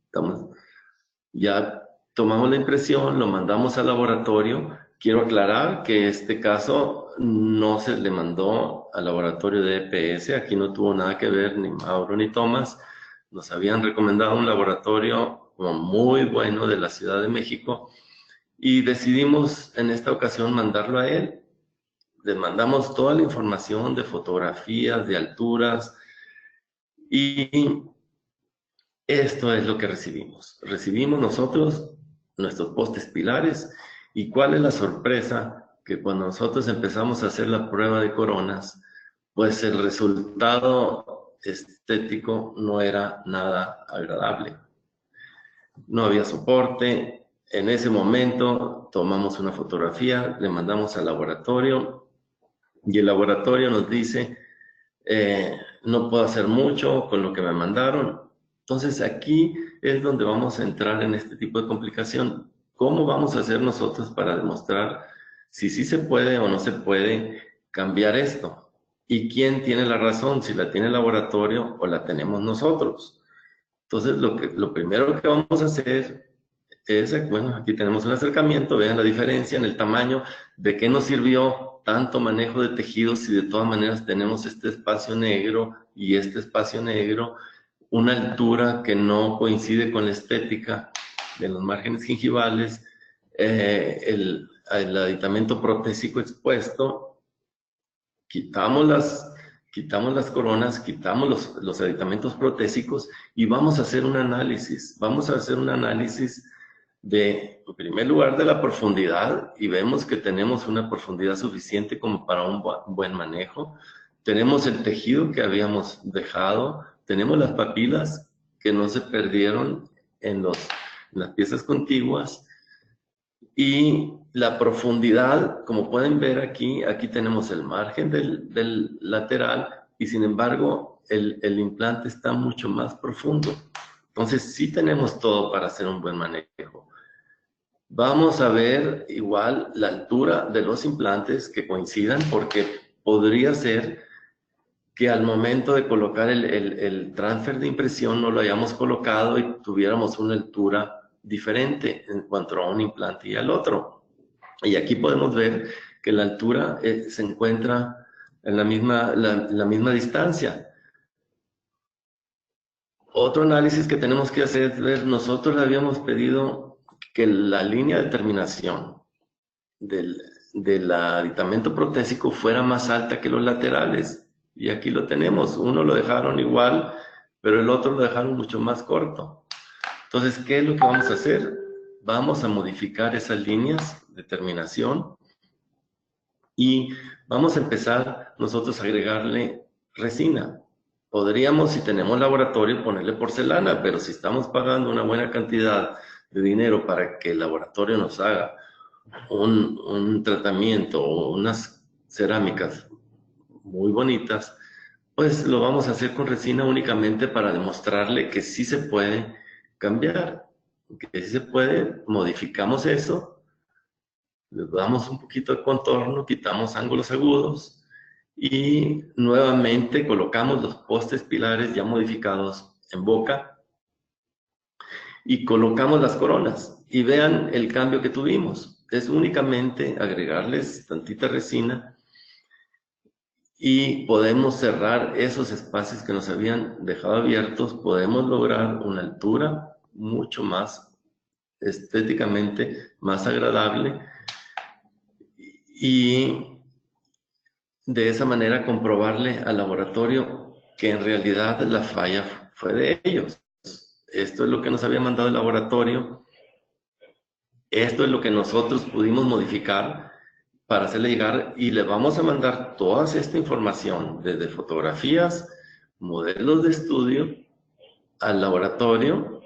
ya tomamos la impresión, lo mandamos al laboratorio. Quiero aclarar que este caso no se le mandó al laboratorio de EPS, aquí no tuvo nada que ver ni Mauro ni Tomás. Nos habían recomendado un laboratorio muy bueno de la Ciudad de México y decidimos en esta ocasión mandarlo a él. Le mandamos toda la información de fotografías, de alturas y esto es lo que recibimos. Recibimos nosotros nuestros postes pilares y cuál es la sorpresa que cuando nosotros empezamos a hacer la prueba de coronas, pues el resultado estético no era nada agradable. No había soporte. En ese momento tomamos una fotografía, le mandamos al laboratorio y el laboratorio nos dice, no puedo hacer mucho con lo que me mandaron. Entonces aquí es donde vamos a entrar en este tipo de complicación. ¿cómo vamos a hacer nosotros para demostrar si sí se puede o no se puede cambiar esto? ¿Y quién tiene la razón? Si la tiene el laboratorio o la tenemos nosotros. Entonces, lo primero que vamos a hacer es, bueno, aquí tenemos un acercamiento, vean la diferencia en el tamaño, de qué nos sirvió tanto manejo de tejidos si de todas maneras tenemos este espacio negro y este espacio negro, una altura que no coincide con la estética de los márgenes gingivales, el aditamento protésico expuesto, quitamos las coronas, quitamos los aditamentos protésicos y vamos a hacer un análisis. Vamos a hacer un análisis de, en primer lugar, de la profundidad, y vemos que tenemos una profundidad suficiente como para un buen manejo. Tenemos el tejido que habíamos dejado, tenemos las papilas que no se perdieron en las piezas contiguas, y la profundidad, como pueden ver aquí tenemos el margen del lateral, y sin embargo el implante está mucho más profundo. Entonces sí tenemos todo para hacer un buen manejo. Vamos a ver igual la altura de los implantes que coincidan, porque podría ser que al momento de colocar el transfer de impresión no lo hayamos colocado y tuviéramos una altura diferente en cuanto a un implante y al otro. Y aquí podemos ver que la altura se encuentra en la misma distancia. Otro análisis que tenemos que hacer es ver, nosotros le habíamos pedido que la línea de terminación del aditamento protésico fuera más alta que los laterales. Y aquí lo tenemos. Uno lo dejaron igual, pero el otro lo dejaron mucho más corto. Entonces, ¿qué es lo que vamos a hacer? Vamos a modificar esas líneas de terminación y vamos a empezar nosotros a agregarle resina. Podríamos, si tenemos laboratorio, ponerle porcelana, pero si estamos pagando una buena cantidad de dinero para que el laboratorio nos haga un tratamiento o unas cerámicas muy bonitas, pues lo vamos a hacer con resina únicamente para demostrarle que sí se puede cambiar, que sí se puede, modificamos eso, le damos un poquito de contorno, quitamos ángulos agudos y nuevamente colocamos los postes pilares ya modificados en boca y colocamos las coronas y vean el cambio que tuvimos. Es únicamente agregarles tantita resina y podemos cerrar esos espacios que nos habían dejado abiertos. Podemos lograr una altura mucho más estéticamente más agradable y de esa manera comprobarle al laboratorio que en realidad la falla fue de ellos. Esto es lo que nos había mandado el laboratorio. Esto es lo que nosotros pudimos modificar para hacerle llegar, y le vamos a mandar toda esta información, desde fotografías, modelos de estudio, al laboratorio.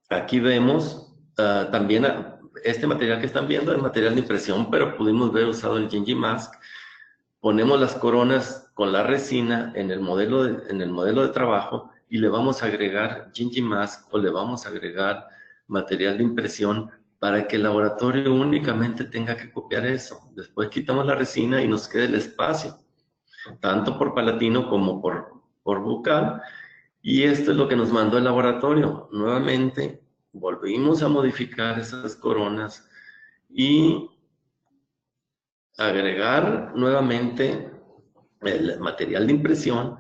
Aquí vemos también este material que están viendo, es material de impresión, pero pudimos ver usado el Gingy Mask. Ponemos las coronas con la resina en el modelo de trabajo y le vamos a agregar Gingy Mask o le vamos a agregar material de impresión para que el laboratorio únicamente tenga que copiar eso. Después quitamos la resina y nos queda el espacio, tanto por palatino como por bucal. Y esto es lo que nos mandó el laboratorio. Nuevamente volvimos a modificar esas coronas y agregar nuevamente el material de impresión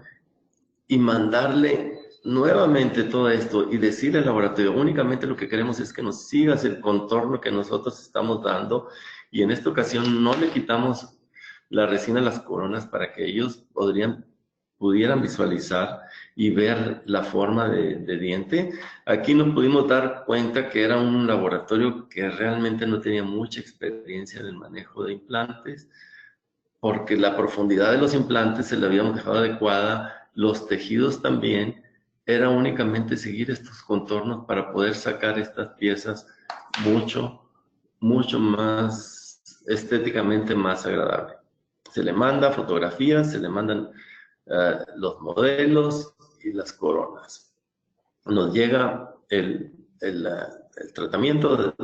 y mandarle nuevamente todo esto y decirle al laboratorio, únicamente lo que queremos es que nos sigas el contorno que nosotros estamos dando, y en esta ocasión no le quitamos la resina a las coronas para que ellos pudieran visualizar y ver la forma de diente. Aquí nos pudimos dar cuenta que era un laboratorio que realmente no tenía mucha experiencia en el manejo de implantes, porque la profundidad de los implantes se la habíamos dejado adecuada, los tejidos también, era únicamente seguir estos contornos para poder sacar estas piezas mucho más estéticamente más agradable. Se le manda fotografías, se le mandan los modelos y las coronas. Nos llega el tratamiento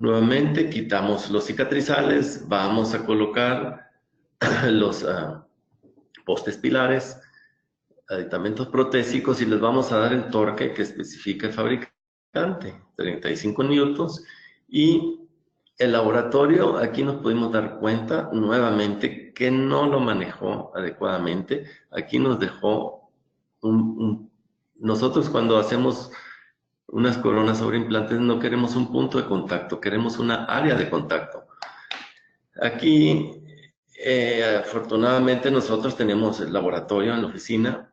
Nuevamente quitamos los cicatrizales, vamos a colocar los postes pilares, aditamentos protésicos y les vamos a dar el torque que especifica el fabricante, 35 newtons. Y el laboratorio, aquí nos pudimos dar cuenta nuevamente que no lo manejó adecuadamente. Aquí nos dejó nosotros cuando hacemos unas coronas sobre implantes no queremos un punto de contacto, queremos una área de contacto. Aquí, afortunadamente, nosotros tenemos el laboratorio en la oficina,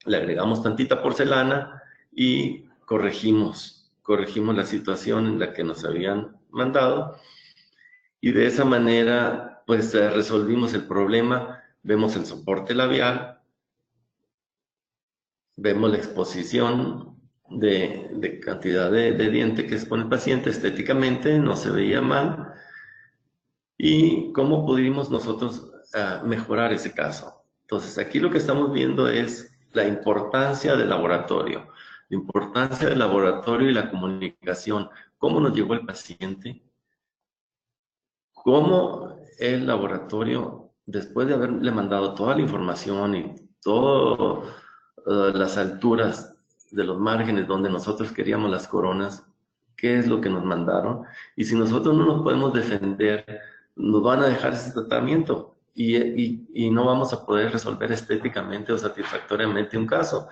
le agregamos tantita porcelana y corregimos la situación en la que nos habían mandado. Y de esa manera, pues resolvimos el problema. Vemos el soporte labial, vemos la exposición de cantidad de diente que expone el paciente estéticamente, no se veía mal. ¿Y cómo pudimos nosotros mejorar ese caso? Entonces, aquí lo que estamos viendo es la importancia del laboratorio. La importancia del laboratorio y la comunicación. ¿Cómo nos llegó el paciente? ¿Cómo el laboratorio, después de haberle mandado toda la información y todas las alturas de los márgenes donde nosotros queríamos las coronas, qué es lo que nos mandaron? Y si nosotros no nos podemos defender, nos van a dejar ese tratamiento y no vamos a poder resolver estéticamente o satisfactoriamente un caso.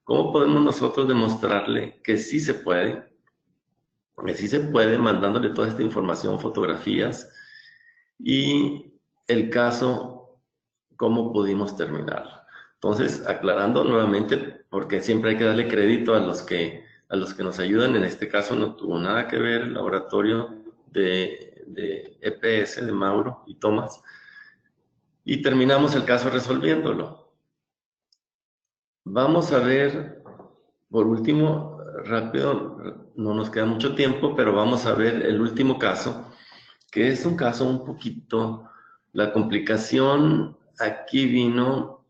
¿Cómo podemos nosotros demostrarle que sí se puede? Que sí se puede mandándole toda esta información, fotografías y el caso, cómo pudimos terminarlo. Entonces, aclarando nuevamente, porque siempre hay que darle crédito a los que nos ayudan. En este caso no tuvo nada que ver el laboratorio de EPS, de Mauro y Tomás, y terminamos el caso resolviéndolo. Vamos a ver, por último, rápido, no nos queda mucho tiempo, pero vamos a ver el último caso, que es un caso un poquito, la complicación aquí vino,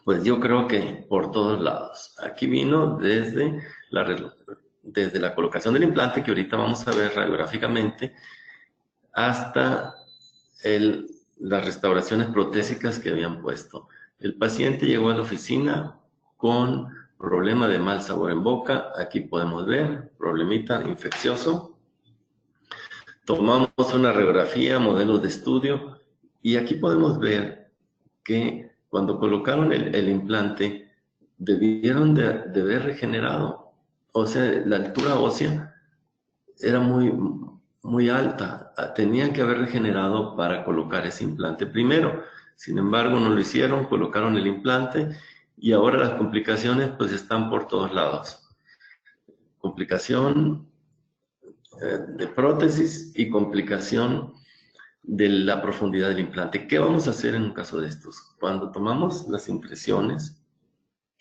pues yo creo que por todos lados. Aquí vino desde la colocación del implante, que ahorita vamos a ver radiográficamente, hasta las restauraciones protésicas que habían puesto. El paciente llegó a la oficina con problema de mal sabor en boca. Aquí podemos ver, problemita infeccioso. Tomamos una radiografía, modelos de estudio, y aquí podemos ver que cuando colocaron el implante, debieron de haber regenerado. O sea, la altura ósea era muy alta. Tenían que haber regenerado para colocar ese implante primero. Sin embargo, no lo hicieron, colocaron el implante y ahora las complicaciones pues están por todos lados. Complicación de prótesis y complicación de la profundidad del implante. ¿Qué vamos a hacer en un caso de estos? Cuando tomamos las impresiones,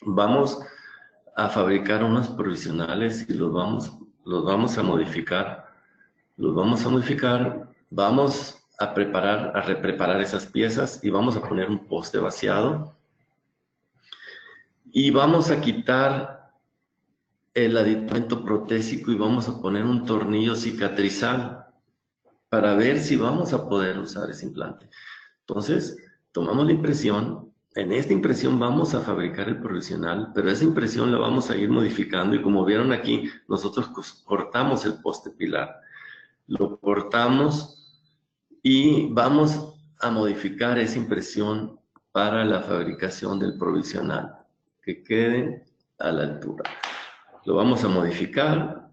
vamos a fabricar unos provisionales y los vamos a modificar. Vamos a repreparar esas piezas y vamos a poner un poste vaciado. Y vamos a quitar el aditamento protésico y vamos a poner un tornillo cicatrizal para ver si vamos a poder usar ese implante. Entonces, tomamos la impresión. En esta impresión vamos a fabricar el provisional, pero esa impresión la vamos a ir modificando y como vieron aquí, nosotros cortamos el poste pilar. Lo cortamos y vamos a modificar esa impresión para la fabricación del provisional, que quede a la altura. Lo vamos a modificar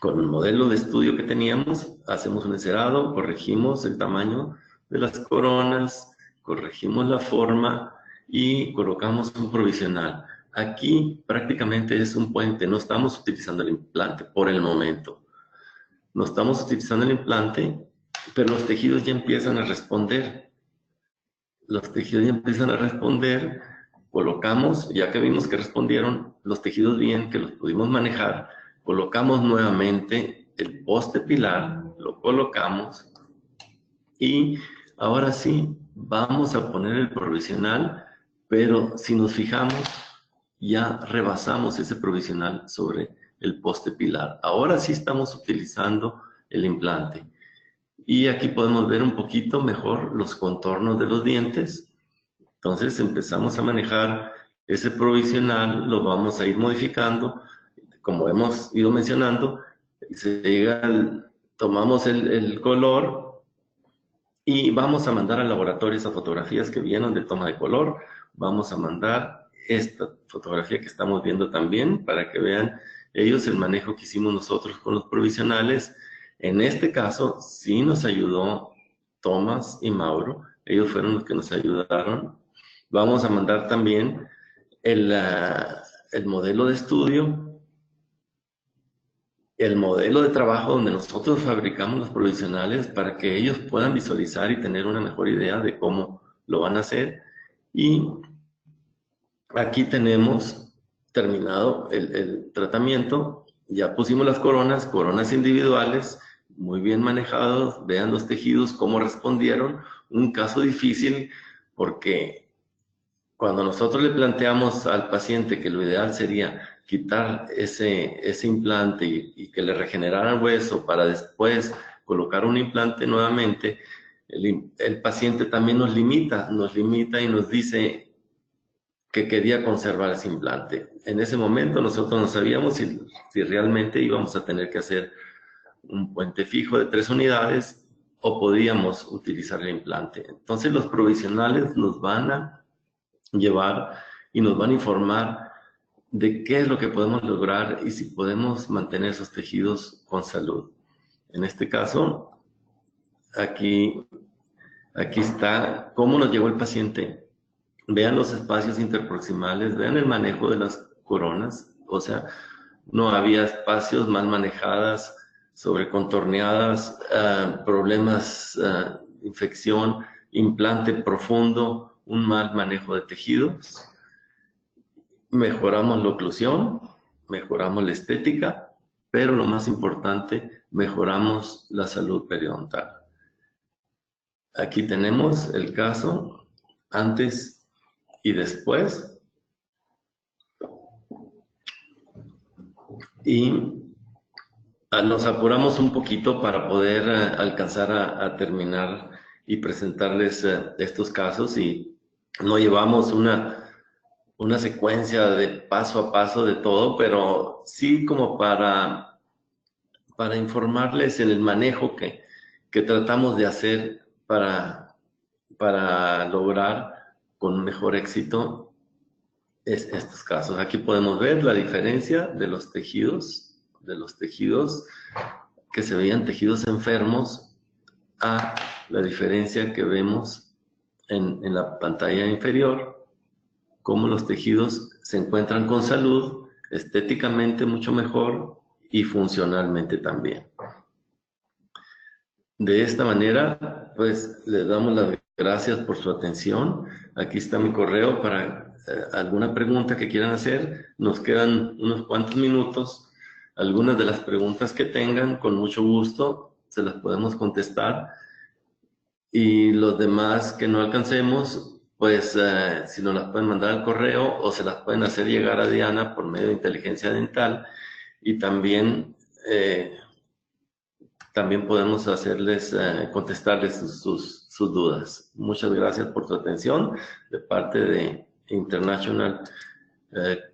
con el modelo de estudio que teníamos, hacemos un encerado, corregimos el tamaño de las coronas, corregimos la forma y colocamos un provisional. Aquí prácticamente es un puente, no estamos utilizando el implante por el momento. No estamos utilizando el implante, pero los tejidos ya empiezan a responder. Colocamos, ya que vimos que respondieron los tejidos bien, que los pudimos manejar, colocamos nuevamente el poste pilar, lo colocamos y ahora sí vamos a poner el provisional, pero si nos fijamos ya rebasamos ese provisional sobre el poste pilar. Ahora sí estamos utilizando el implante. Y aquí podemos ver un poquito mejor los contornos de los dientes. Entonces empezamos a manejar ese provisional, lo vamos a ir modificando, como hemos ido mencionando, tomamos el color y vamos a mandar al laboratorio esas fotografías que vienen de toma de color. Vamos a mandar esta fotografía que estamos viendo también para que vean ellos el manejo que hicimos nosotros con los provisionales. En este caso sí nos ayudó Tomás y Mauro, ellos fueron los que nos ayudaron. Vamos a mandar también el modelo de estudio, el modelo de trabajo donde nosotros fabricamos los provisionales para que ellos puedan visualizar y tener una mejor idea de cómo lo van a hacer. Y aquí tenemos terminado el tratamiento. Ya pusimos las coronas individuales, muy bien manejados. Vean los tejidos, cómo respondieron. Un caso difícil porque cuando nosotros le planteamos al paciente que lo ideal sería quitar ese implante y que le regeneraran hueso para después colocar un implante nuevamente, el paciente también nos limita y nos dice que quería conservar ese implante. En ese momento nosotros no sabíamos si realmente íbamos a tener que hacer un puente fijo de 3 unidades o podíamos utilizar el implante. Entonces los provisionales nos van a llevar y nos van a informar de qué es lo que podemos lograr y si podemos mantener esos tejidos con salud. En este caso, aquí está cómo nos llegó el paciente. Vean los espacios interproximales, vean el manejo de las coronas, o sea, no había espacios mal manejadas, sobrecontorneadas, problemas, infección, implante profundo, un mal manejo de tejidos. Mejoramos la oclusión, mejoramos la estética, pero lo más importante, mejoramos la salud periodontal. Aquí tenemos el caso antes y después. Y nos apuramos un poquito para poder alcanzar a terminar y presentarles estos casos, y no llevamos una secuencia de paso a paso de todo, pero sí como para informarles en el manejo que tratamos de hacer para lograr con mejor éxito estos casos. Aquí podemos ver la diferencia de los tejidos que se veían tejidos enfermos a la diferencia que vemos en la pantalla inferior, cómo los tejidos se encuentran con salud, estéticamente mucho mejor y funcionalmente también. De esta manera, pues, les damos las gracias por su atención. Aquí está mi correo para alguna pregunta que quieran hacer. Nos quedan unos cuantos minutos. Algunas de las preguntas que tengan, con mucho gusto, se las podemos contestar. Y los demás que no alcancemos, pues, si nos las pueden mandar al correo o se las pueden hacer llegar a Diana por medio de inteligencia dental. Y también podemos contestarles sus dudas. Muchas gracias por su atención de parte de International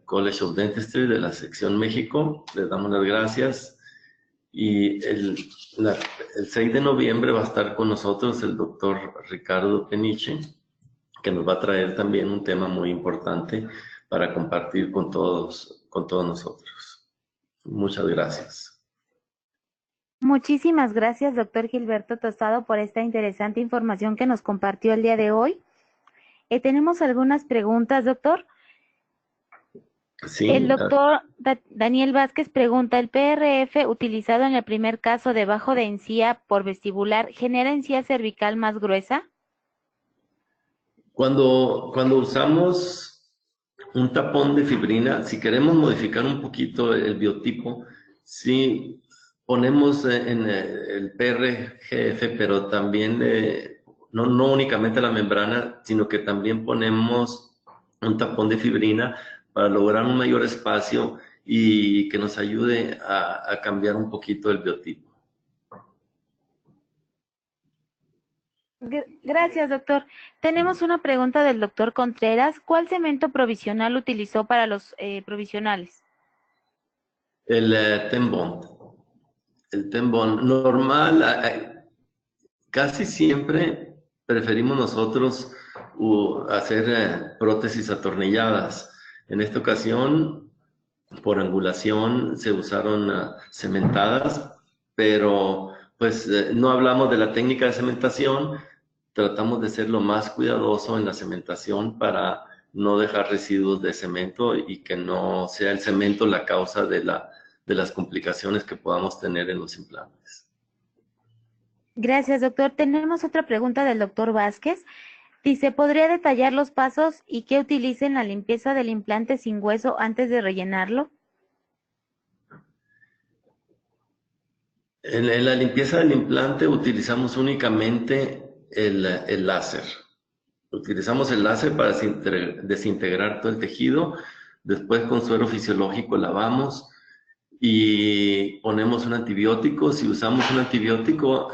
College of Dentistry de la sección México. Les damos las gracias. Y el 6 de noviembre va a estar con nosotros el doctor Ricardo Peniche, que nos va a traer también un tema muy importante para compartir con todos nosotros. Muchas gracias. Muchísimas gracias, doctor Gilberto Tostado, por esta interesante información que nos compartió el día de hoy. Tenemos algunas preguntas, doctor. Sí, el doctor Daniel Vázquez pregunta, ¿el PRF utilizado en el primer caso debajo de encía por vestibular genera encía cervical más gruesa? Cuando usamos un tapón de fibrina, si queremos modificar un poquito el biotipo, sí ponemos en el PRGF, pero también no únicamente la membrana, sino que también ponemos un tapón de fibrina para lograr un mayor espacio y que nos ayude a cambiar un poquito el biotipo. Gracias, doctor. Tenemos una pregunta del doctor Contreras. ¿Cuál cemento provisional utilizó para los provisionales? El Ten Bond. El Ten Bond normal, casi siempre preferimos nosotros hacer prótesis atornilladas. En esta ocasión, por angulación, se usaron cementadas, pero pues no hablamos de la técnica de cementación, tratamos de ser lo más cuidadoso en la cementación para no dejar residuos de cemento y que no sea el cemento la causa de las complicaciones que podamos tener en los implantes. Gracias, doctor. Tenemos otra pregunta del doctor Vázquez. Dice, ¿podría detallar los pasos y qué utiliza en la limpieza del implante sin hueso antes de rellenarlo? En la limpieza del implante utilizamos únicamente el láser. Utilizamos el láser para desintegrar todo el tejido. Después con suero fisiológico lavamos y ponemos un antibiótico. Si usamos un antibiótico,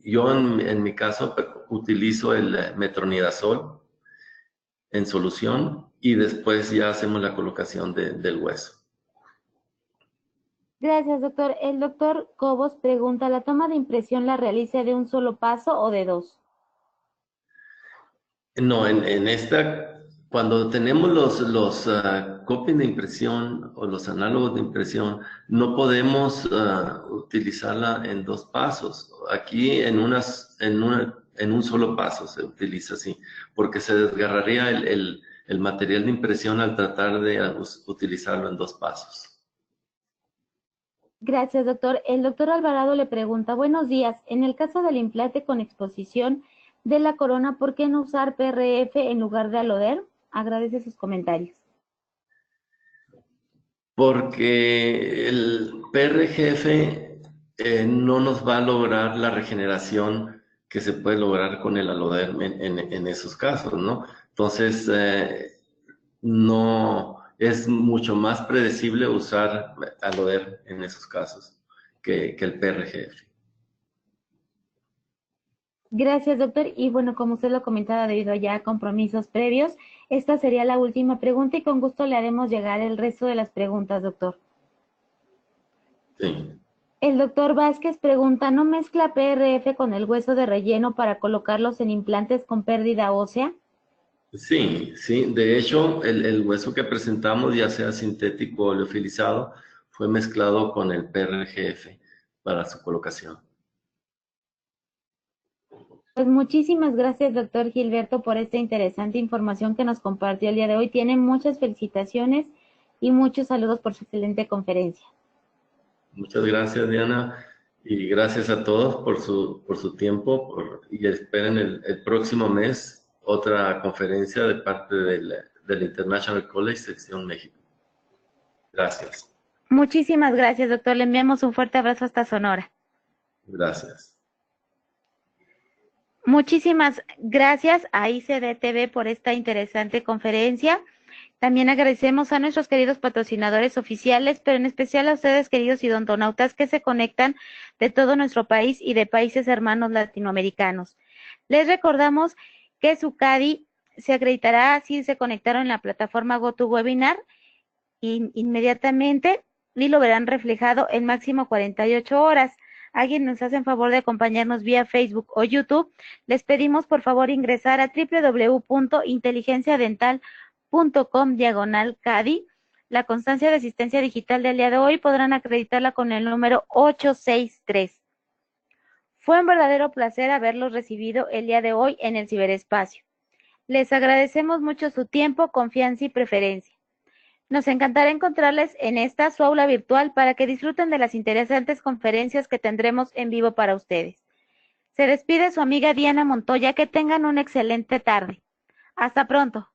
yo en mi caso utilizo el metronidazol en solución y después ya hacemos la colocación del hueso. Gracias, doctor. El doctor Cobos pregunta, ¿la toma de impresión la realiza de un solo paso o de dos? No, en esta, cuando tenemos los copies de impresión o los análogos de impresión, no podemos utilizarla en dos pasos. Aquí en un solo paso se utiliza así, porque se desgarraría el material de impresión al tratar de utilizarlo en dos pasos. Gracias, doctor. El doctor Alvarado le pregunta, buenos días, en el caso del implante con exposición de la corona, ¿por qué no usar PRF en lugar de Aloder? Agradece sus comentarios. Porque el PRGF no nos va a lograr la regeneración que se puede lograr con el Aloder en esos casos, ¿no? Entonces, no es mucho más predecible usar Aloder en esos casos que el PRGF. Gracias, doctor. Y bueno, como usted lo comentaba, debido ya a compromisos previos, esta sería la última pregunta y con gusto le haremos llegar el resto de las preguntas, doctor. Sí. El doctor Vázquez pregunta, ¿no mezcla PRF con el hueso de relleno para colocarlos en implantes con pérdida ósea? Sí, sí. De hecho, el hueso que presentamos, ya sea sintético o liofilizado, fue mezclado con el PRGF para su colocación. Pues muchísimas gracias, doctor Gilberto, por esta interesante información que nos compartió el día de hoy. Tiene muchas felicitaciones y muchos saludos por su excelente conferencia. Muchas gracias, Diana, y gracias a todos por su tiempo y esperen el próximo mes otra conferencia de parte del International College Sección México. Gracias. Muchísimas gracias, doctor. Le enviamos un fuerte abrazo hasta Sonora. Gracias. Muchísimas gracias a ICD-TV por esta interesante conferencia. También agradecemos a nuestros queridos patrocinadores oficiales, pero en especial a ustedes, queridos idontonautas, que se conectan de todo nuestro país y de países hermanos latinoamericanos. Les recordamos que su CADI se acreditará si se conectaron en la plataforma GoToWebinar inmediatamente y lo verán reflejado en máximo 48 horas. Alguien nos hace el favor de acompañarnos vía Facebook o YouTube, les pedimos por favor ingresar a www.inteligenciadental.com/CADI. La constancia de asistencia digital del día de hoy podrán acreditarla con el número 863. Fue un verdadero placer haberlos recibido el día de hoy en el ciberespacio. Les agradecemos mucho su tiempo, confianza y preferencia. Nos encantará encontrarles en esta su aula virtual para que disfruten de las interesantes conferencias que tendremos en vivo para ustedes. Se despide su amiga Diana Montoya. Que tengan una excelente tarde. Hasta pronto.